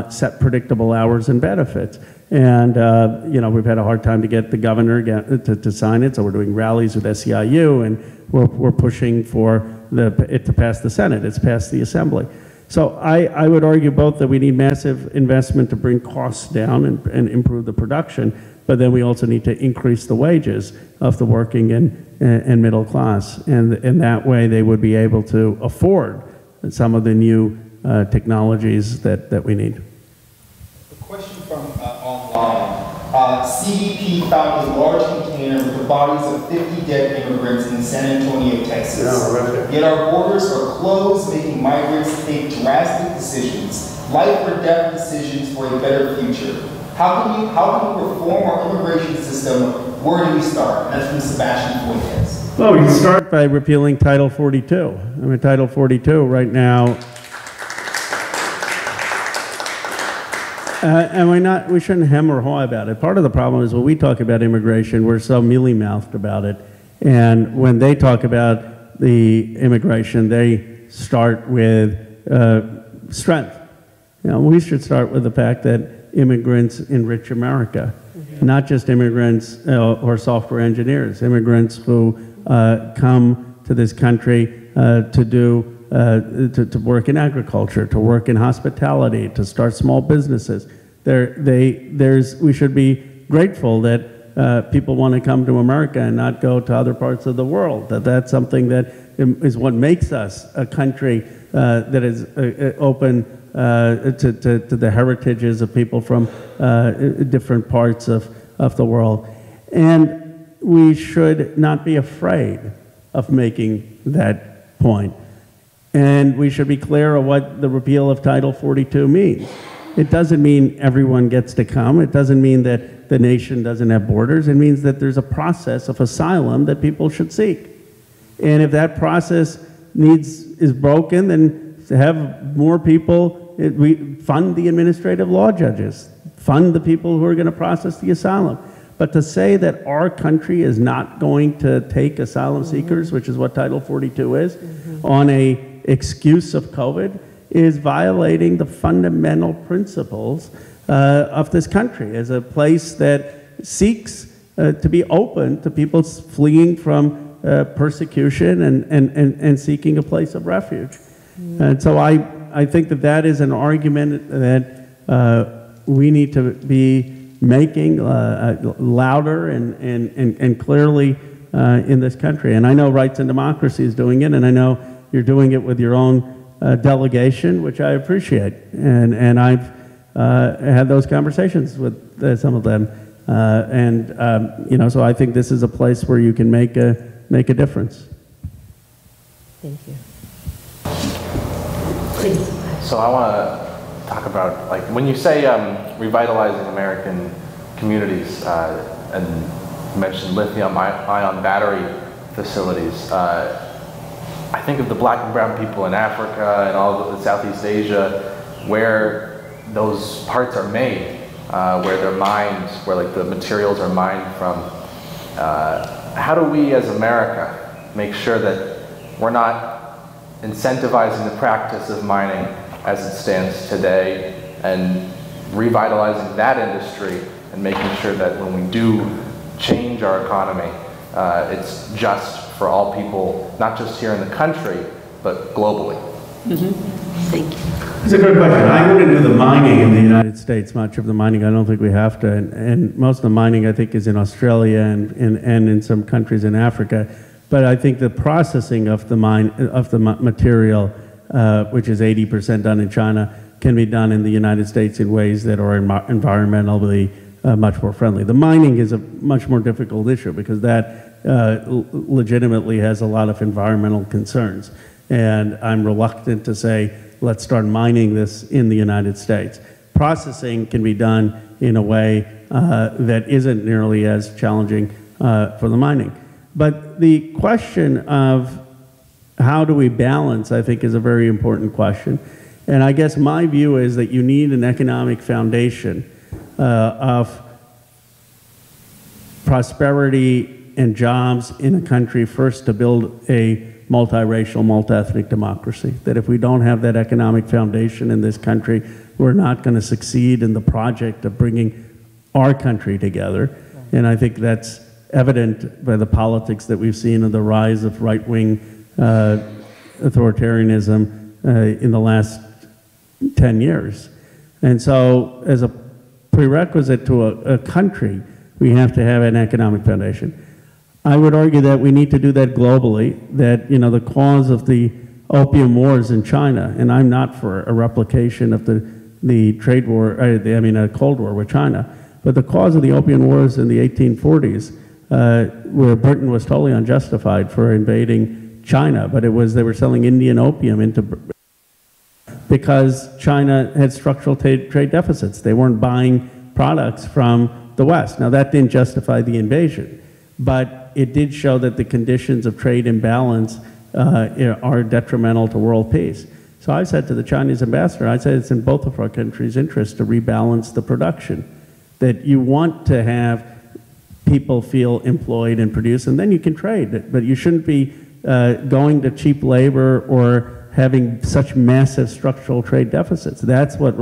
set predictable hours and benefits. And, you know, we've had a hard time to get the governor to sign it, so we're doing rallies with SEIU, and we're pushing for it to pass the Senate. It's passed the Assembly. So I would argue both that we need massive investment to bring costs down and improve the production, but then we also need to increase the wages of the working and middle class. And that way they would be able to afford some of the new technologies that we need. A question from online. CBP found a large container with the bodies of 50 dead immigrants in San Antonio, Texas. Yet our borders are closed, making migrants take drastic decisions, life or death decisions for a better future. How can we reform our immigration system? Where do we start? And that's from Sebastian Fuentes. Well, we start by repealing Title 42. I mean, Title 42 right now. And we shouldn't hem or haw about it. Part of the problem is when we talk about immigration, we're so mealy-mouthed about it. And when they talk about the immigration, they start with strength. You know, we should start with the fact that immigrants enrich America, not just immigrants or software engineers, immigrants who come to this country to work in agriculture, to work in hospitality, to start small businesses. We should be grateful that people want to come to America and not go to other parts of the world. That's something that is what makes us a country that is open to the heritages of people from different parts of the world. And we should not be afraid of making that point. And we should be clear on what the repeal of Title 42 means. It doesn't mean everyone gets to come. It doesn't mean that the nation doesn't have borders. It means that there's a process of asylum that people should seek. And if that process is broken, then have more people, we fund the administrative law judges, fund the people who are going to process the asylum. But to say that our country is not going to take asylum seekers, which is what Title 42 is, on a excuse of COVID, is violating the fundamental principles of this country as a place that seeks to be open to people fleeing from persecution and seeking a place of refuge. And so I think that is an argument that we need to be making louder and clearly in this country. And I know Rights and Democracy is doing it, and I know you're doing it with your own delegation, which I appreciate. And I've had those conversations with some of them. You know, so I think this is a place where you can make a difference. Thank you. So I want to talk about, like, when you say revitalizing American communities, and you mentioned lithium-ion battery facilities, I think of the black and brown people in Africa and all of Southeast Asia, where those parts are made, where they're mined, where like the materials are mined from. How do we as America make sure that we're not incentivizing the practice of mining as it stands today and revitalizing that industry and making sure that when we do change our economy, it's just for all people, not just here in the country, but globally? Thank you. It's a good question. I wouldn't do the mining in the United States, much of the mining. I don't think we have to. And most of the mining, I think, is in Australia and in some countries in Africa. But I think the processing of the material, which is 80% done in China, can be done in the United States in ways that are environmentally much more friendly. The mining is a much more difficult issue because that legitimately has a lot of environmental concerns. And I'm reluctant to say, let's start mining this in the United States. Processing can be done in a way that isn't nearly as challenging for the mining. But the question of how do we balance, I think, is a very important question. And I guess my view is that you need an economic foundation of prosperity and jobs in a country first to build a multiracial, multi-ethnic democracy. That if we don't have that economic foundation in this country, we're not going to succeed in the project of bringing our country together. And I think that's evident by the politics that we've seen of the rise of right-wing authoritarianism in the last 10 years. And so as a prerequisite to a country, we have to have an economic foundation. I would argue that we need to do that globally, that, you know, the cause of the opium wars in China, and I'm not for a replication of the trade war, a Cold War with China, but the cause of the opium wars in the 1840s, where Britain was totally unjustified for invading China, but it was, they were selling Indian opium into, because China had structural trade deficits. They weren't buying products from the West. Now that didn't justify the invasion, but it did show that the conditions of trade imbalance are detrimental to world peace. So I said to the Chinese ambassador, I said it's in both of our countries' interest to rebalance the production, that you want to have people feel employed and produce, and then you can trade, but you shouldn't be going to cheap labor or having such massive structural trade deficits. That's what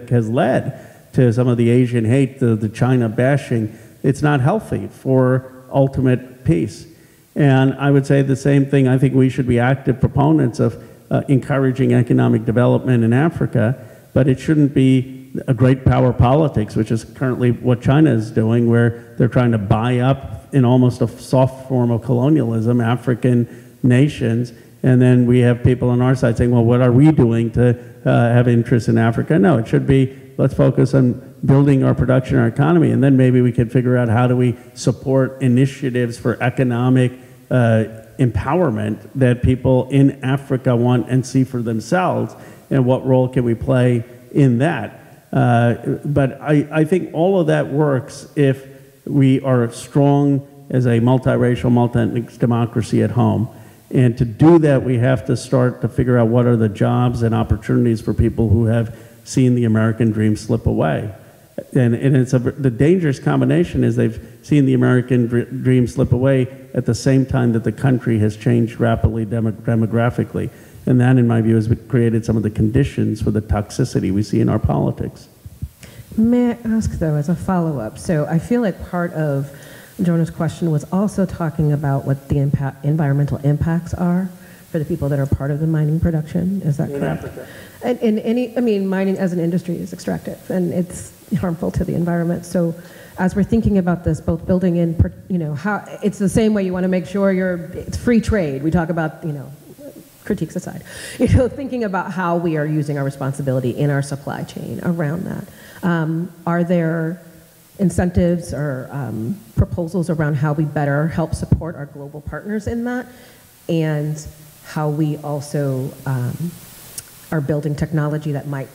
has led to some of the Asian hate, the China bashing. It's not healthy for ultimate peace. And I would say the same thing. I think we should be active proponents of encouraging economic development in Africa, but it shouldn't be a great power politics, which is currently what China is doing, where they're trying to buy up in almost a soft form of colonialism African nations. And then we have people on our side saying, well, what are we doing to have interest in Africa? No, it should be, let's focus on building our production, our economy, and then maybe we could figure out how do we support initiatives for economic empowerment that people in Africa want and see for themselves, and what role can we play in that? But I think all of that works if we are strong as a multiracial, multi-ethnic democracy at home. And to do that, we have to start to figure out what are the jobs and opportunities for people who have seen the American dream slip away. And it's the dangerous combination is they've seen the American dream slip away at the same time that the country has changed rapidly demographically. And that, in my view, has created some of the conditions for the toxicity we see in our politics. May I ask, though, as a follow-up? So I feel like part of Jonah's question was also talking about what the environmental impacts are for the people that are part of the mining production. Is that correct? Africa. And mining as an industry is extractive, and it's harmful to the environment. So as we're thinking about this, both building in, how it's the same way you want to make sure it's free trade. We talk about, critiques aside, thinking about how we are using our responsibility in our supply chain around that. Are there incentives or proposals around how we better help support our global partners in that, and how we also are building technology that might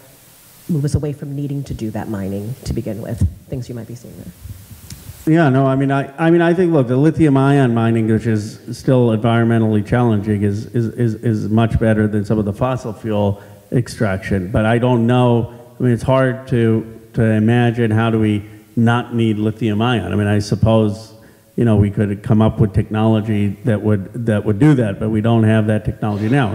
move us away from needing to do that mining to begin with, things you might be seeing there? Yeah, no, I think, look, the lithium-ion mining, which is still environmentally challenging, is much better than some of the fossil fuel extraction. But I don't know, it's hard to imagine how do we not need lithium-ion. I suppose, we could come up with technology that would do that, but we don't have that technology now.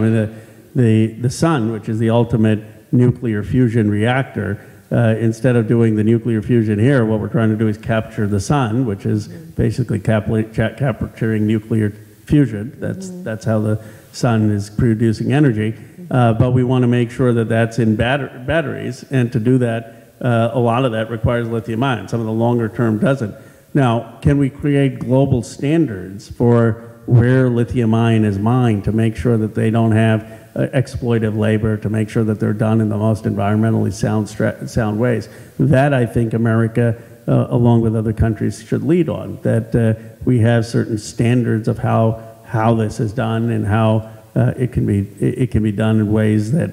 The sun, which is the ultimate nuclear fusion reactor, instead of doing the nuclear fusion here, what we're trying to do is capture the sun, which is basically capturing nuclear fusion. That's how the sun is producing energy. But we want to make sure that that's in batteries, and to do that, a lot of that requires lithium-ion. Some of the longer term doesn't. Now, can we create global standards for where lithium-ion is mined to make sure that they don't have exploitive labor, to make sure that they're done in the most environmentally sound ways? That, I think, America, along with other countries, should lead on. That we have certain standards of how this is done, and how it can be done in ways that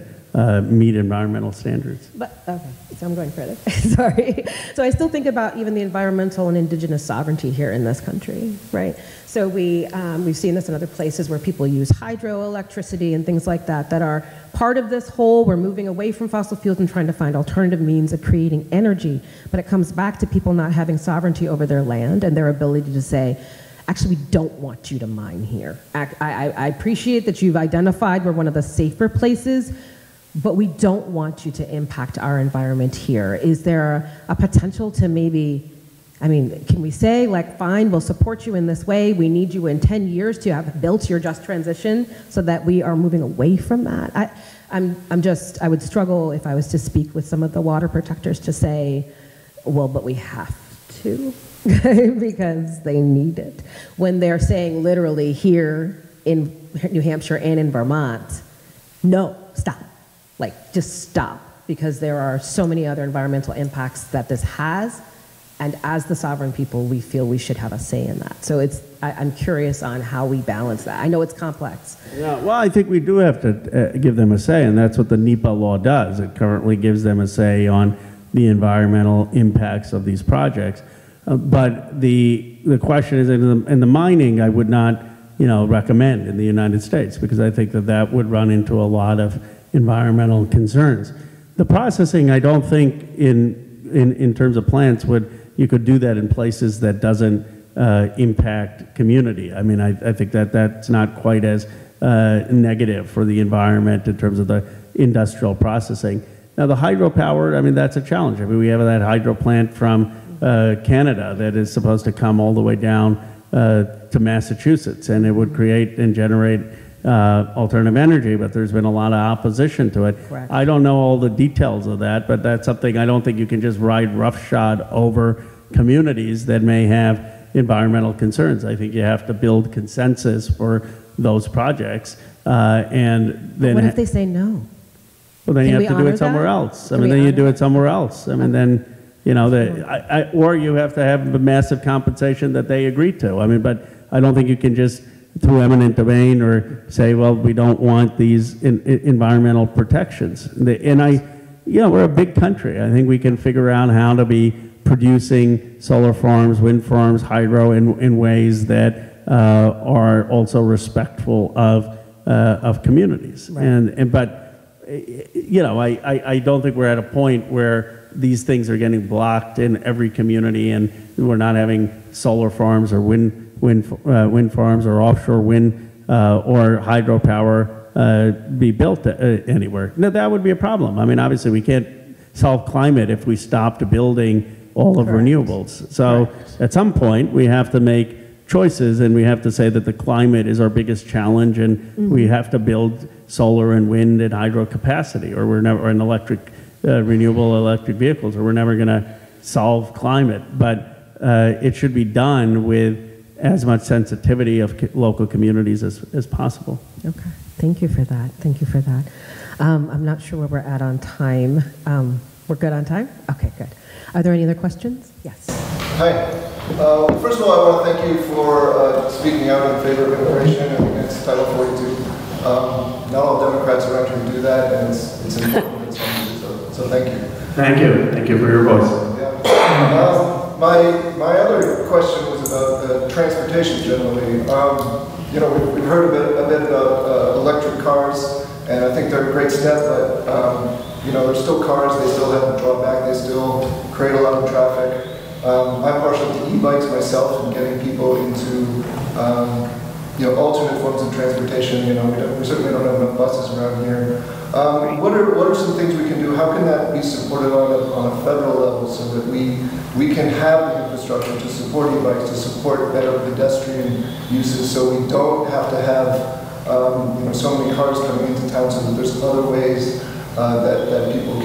meet environmental standards. But okay, so I'm going further. Sorry. So I still think about even the environmental and indigenous sovereignty here in this country, right? So we've seen this in other places where people use hydroelectricity and things like that are part of this whole, we're moving away from fossil fuels and trying to find alternative means of creating energy. But it comes back to people not having sovereignty over their land and their ability to say, actually, we don't want you to mine here. I appreciate that you've identified we're one of the safer places, but we don't want you to impact our environment here. Is there a potential to maybe, I mean, can we say, like, fine, we'll support you in this way, we need you in 10 years to have built your just transition so that we are moving away from that? I would struggle if I was to speak with some of the water protectors to say, well, but we have to, because they need it. When they're saying literally here in New Hampshire and in Vermont, no, stop. Like, just stop, because there are so many other environmental impacts that this has, and as the sovereign people, we feel we should have a say in that. So I'm curious on how we balance that. I know it's complex. Yeah, well, I think we do have to give them a say, and that's what the NEPA law does. It currently gives them a say on the environmental impacts of these projects. But the question is, in the mining, I would not, recommend in the United States, because I think that would run into a lot of environmental concerns. The processing, I don't think in terms of plants you could do that in places that doesn't impact community. I mean, I think that's not quite as negative for the environment in terms of the industrial processing. Now, the hydropower, I mean, that's a challenge. I mean, we have that hydro plant from Canada that is supposed to come all the way down to Massachusetts, and it would create and generate alternative energy, but there's been a lot of opposition to it. Correct. I don't know all the details of that, but that's something I don't think you can just ride roughshod over communities that may have environmental concerns. I think you have to build consensus for those projects, and then. What if they say no? Well, then Can you have to do it somewhere else. I mean, then you do it somewhere else. I mean, then, or you have to have a massive compensation that they agree to. I mean, but I don't think you can just, through eminent domain, or say, well, we don't want these environmental protections. We're a big country. I think we can figure out how to be producing solar farms, wind farms, hydro in ways that are also respectful of communities. Right. But I don't think we're at a point where these things are getting blocked in every community, and we're not having solar farms or wind farms or offshore wind or hydropower be built anywhere. No, that would be a problem. I mean, obviously, we can't solve climate if we stopped building all of renewables. So at some point, we have to make choices, and we have to say that the climate is our biggest challenge, and we have to build solar and wind and hydro capacity, or we're never, or an renewable electric vehicles, or we're never going to solve climate. But it should be done with as much sensitivity of local communities as possible. Okay, thank you for that. Thank you for that. I'm not sure where we're at on time. We're good on time? Okay, good. Are there any other questions? Yes. Hi. First of all, I want to thank you for speaking out in favor of immigration and against Title 42. Not all Democrats around here do that, and it's important that some do, so thank you. Thank you. Thank you for your voice. Yeah. My other question was about transportation generally. We've heard a bit about electric cars, and I think they're a great step, but they're still cars, they still have a drawback, they still create a lot of traffic. I'm partial to e-bikes myself and getting people into alternate forms of transportation. We certainly don't have enough buses around here. What are some things we can do? How can that be supported on a federal level so that we can have the infrastructure to support e-bikes, to support better pedestrian uses, so we don't have to have so many cars coming into town, so that there's other ways that people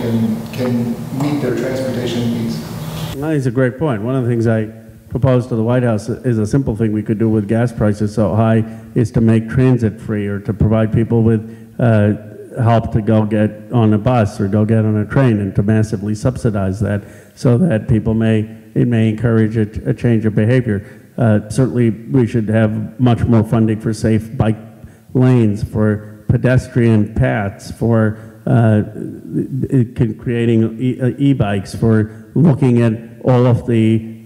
can meet their transportation needs? I think it's a great point. One of the things I proposed to the White House is a simple thing we could do with gas prices so high, is to make transit free, or to provide people with help to go get on a bus or go get on a train, and to massively subsidize that, so that it may encourage a change of behavior. Certainly we should have much more funding for safe bike lanes, for pedestrian paths, for creating e-bikes, for looking at all of the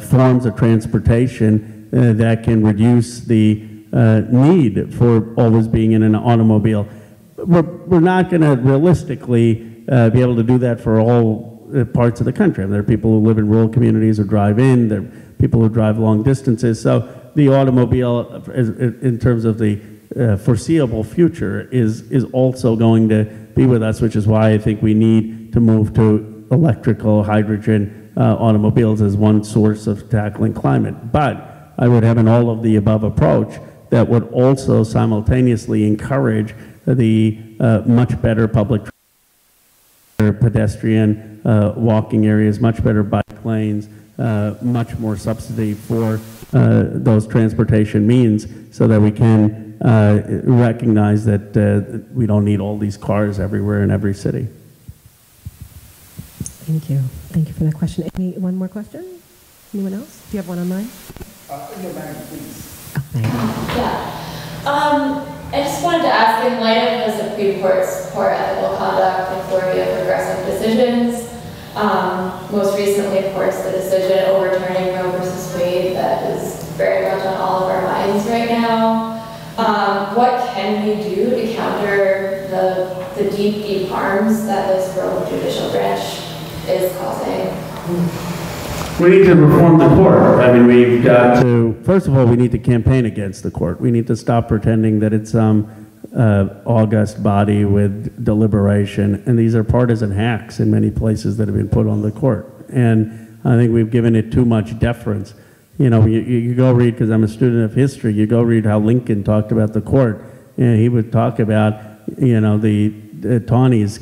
forms of transportation that can reduce the need for always being in an automobile. We're not going to realistically be able to do that for all parts of the country. There are people who live in rural communities who drive in, there are people who drive long distances, so the automobile, in terms of the foreseeable future, is also going to be with us, which is why I think we need to move to electrical, hydrogen automobiles as one source of tackling climate. But I would have an all-of-the-above approach that would also simultaneously encourage the much better public pedestrian walking areas, much better bike lanes, much more subsidy for those transportation means, so that we can recognize that we don't need all these cars everywhere in every city. Thank you. Thank you for that question. One more question? Anyone else? Do you have one online? Yeah, ma'am, please. Oh, thank you. Yeah. I just wanted to ask, in light of the Supreme Court's poor ethical conduct and flurry of progressive decisions, most recently, of course, the decision overturning Roe versus Wade that is very much on all of our minds right now. What can we do to counter the deep, deep harms that this rogue judicial branch is causing? We need to reform the court. I mean, we've got to, first of all, we need to campaign against the court. We need to stop pretending that it's some august body with deliberation. And these are partisan hacks in many places that have been put on the court. And I think we've given it too much deference. You know, you go read, because I'm a student of history, you go read how Lincoln talked about the court. And he would talk about, you know, the Tawny's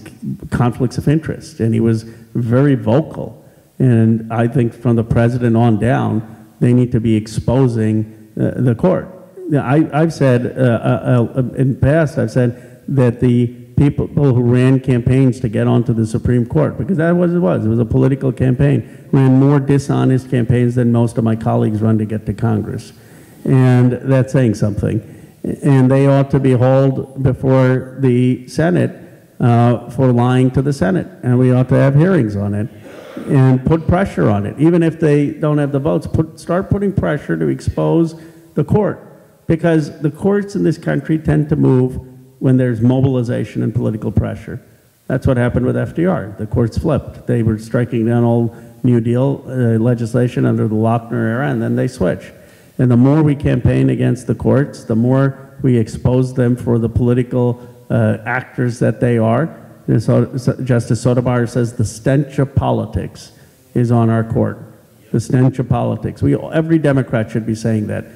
conflicts of interest. And he was very vocal. And I think from the president on down, they need to be exposing the court. I've said, in the past, I've said that the people who ran campaigns to get onto the Supreme Court, because that was what it was a political campaign, ran more dishonest campaigns than most of my colleagues run to get to Congress. And that's saying something. And they ought to be hauled before the Senate for lying to the Senate. And we ought to have hearings on it and put pressure on it. Even if they don't have the votes, start putting pressure to expose the court. Because the courts in this country tend to move when there's mobilization and political pressure. That's what happened with FDR. The courts flipped. They were striking down all New Deal legislation under the Lochner era, and then they switched. And the more we campaign against the courts, the more we expose them for the political actors that they are. Justice Sotomayor says the stench of politics is on our court. The stench of politics. Every Democrat should be saying that.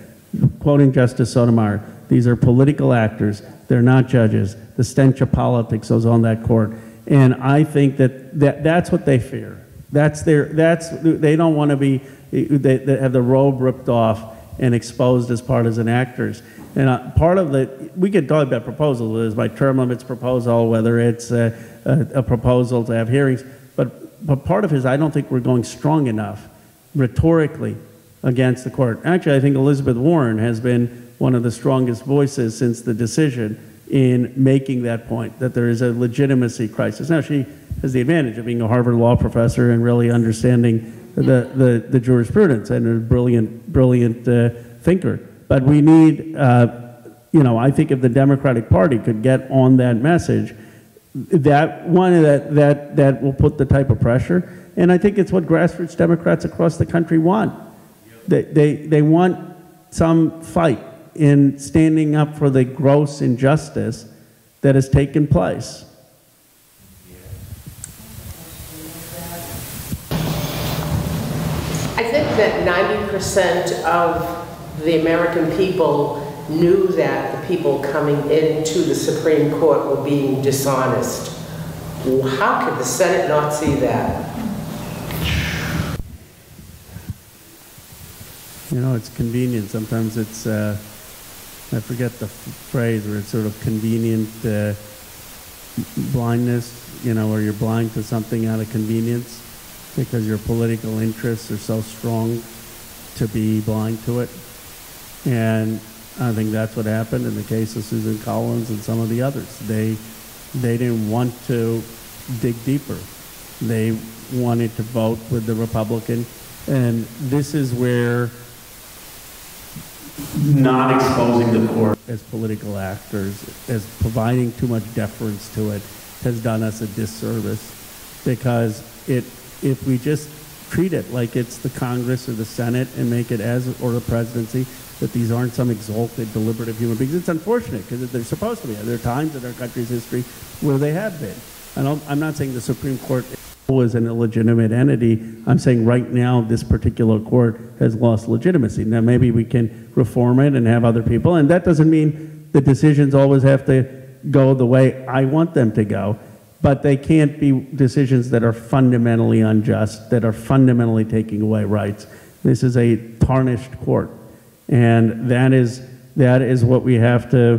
Quoting Justice Sotomayor, these are political actors. They're not judges. The stench of politics is on that court. And I think that's what they fear. They don't want to be, they have the robe ripped off and exposed as partisan actors. And part of we could talk about proposals. There's my term limits proposal, whether it's a proposal to have hearings. But part of it is I don't think we're going strong enough rhetorically against the court. Actually, I think Elizabeth Warren has been one of the strongest voices since the decision in making that point, that there is a legitimacy crisis. Now, she has the advantage of being a Harvard law professor and really understanding the jurisprudence, and a brilliant thinker. But we need, you know, I think if the Democratic Party could get on that message, that will put the type of pressure. And I think it's what grassroots Democrats across the country want. They want some fight in standing up for the gross injustice that has taken place. I think that 90% of the American people knew that the people coming into the Supreme Court were being dishonest. How could the Senate not see that? You know, it's convenient. Sometimes it's, I forget the phrase, where it's sort of convenient blindness, you know, where you're blind to something out of convenience because your political interests are so strong to be blind to it. And I think that's what happened in the case of Susan Collins and some of the others. They didn't want to dig deeper. They wanted to vote with the Republican. And this is where not exposing the court as political actors, as providing too much deference to it, has done us a disservice. Because if we just treat it like it's the Congress or the Senate and make it or the presidency, that these aren't some exalted, deliberative human beings. It's unfortunate because they're supposed to be. There are times in our country's history where they have been. I'm not saying the Supreme Court was an illegitimate entity. I'm saying right now this particular court has lost legitimacy. Now maybe we can reform it and have other people, and that doesn't mean the decisions always have to go the way I want them to go, but they can't be decisions that are fundamentally unjust, that are fundamentally taking away rights. This is a tarnished court, and that is what we have to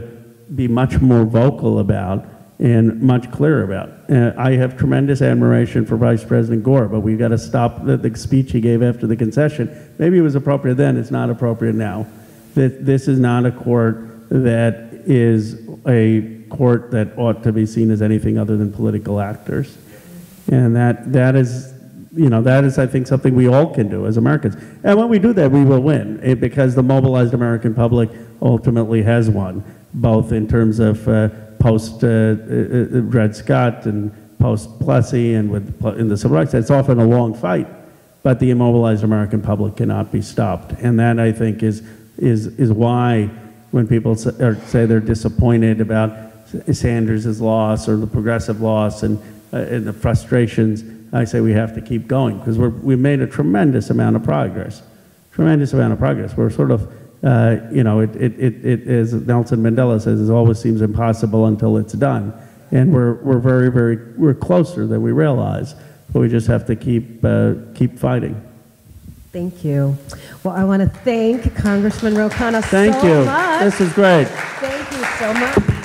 be much more vocal about and much clearer about. I have tremendous admiration for Vice President Gore, but we've got to stop the speech he gave after the concession. Maybe it was appropriate then, it's not appropriate now. This is not a court that is a court that ought to be seen as anything other than political actors. And that is, I think, something we all can do as Americans. And when we do that, we will win, because the mobilized American public ultimately has won, both in terms of post Dred Scott and post Plessy and in the civil rights. It's often a long fight, but the immobilized American public cannot be stopped. And that, I think, is why when people say they're disappointed about Sanders' loss or the progressive loss and the frustrations, I say we have to keep going, because we've made a tremendous amount of progress. Tremendous amount of progress. We're sort of, as Nelson Mandela says, it always seems impossible until it's done. And we're closer than we realize, but we just have to keep fighting. Thank you. Well, I want to thank Congressman Ro Khanna Thank you. Much. This is great. Thank you so much.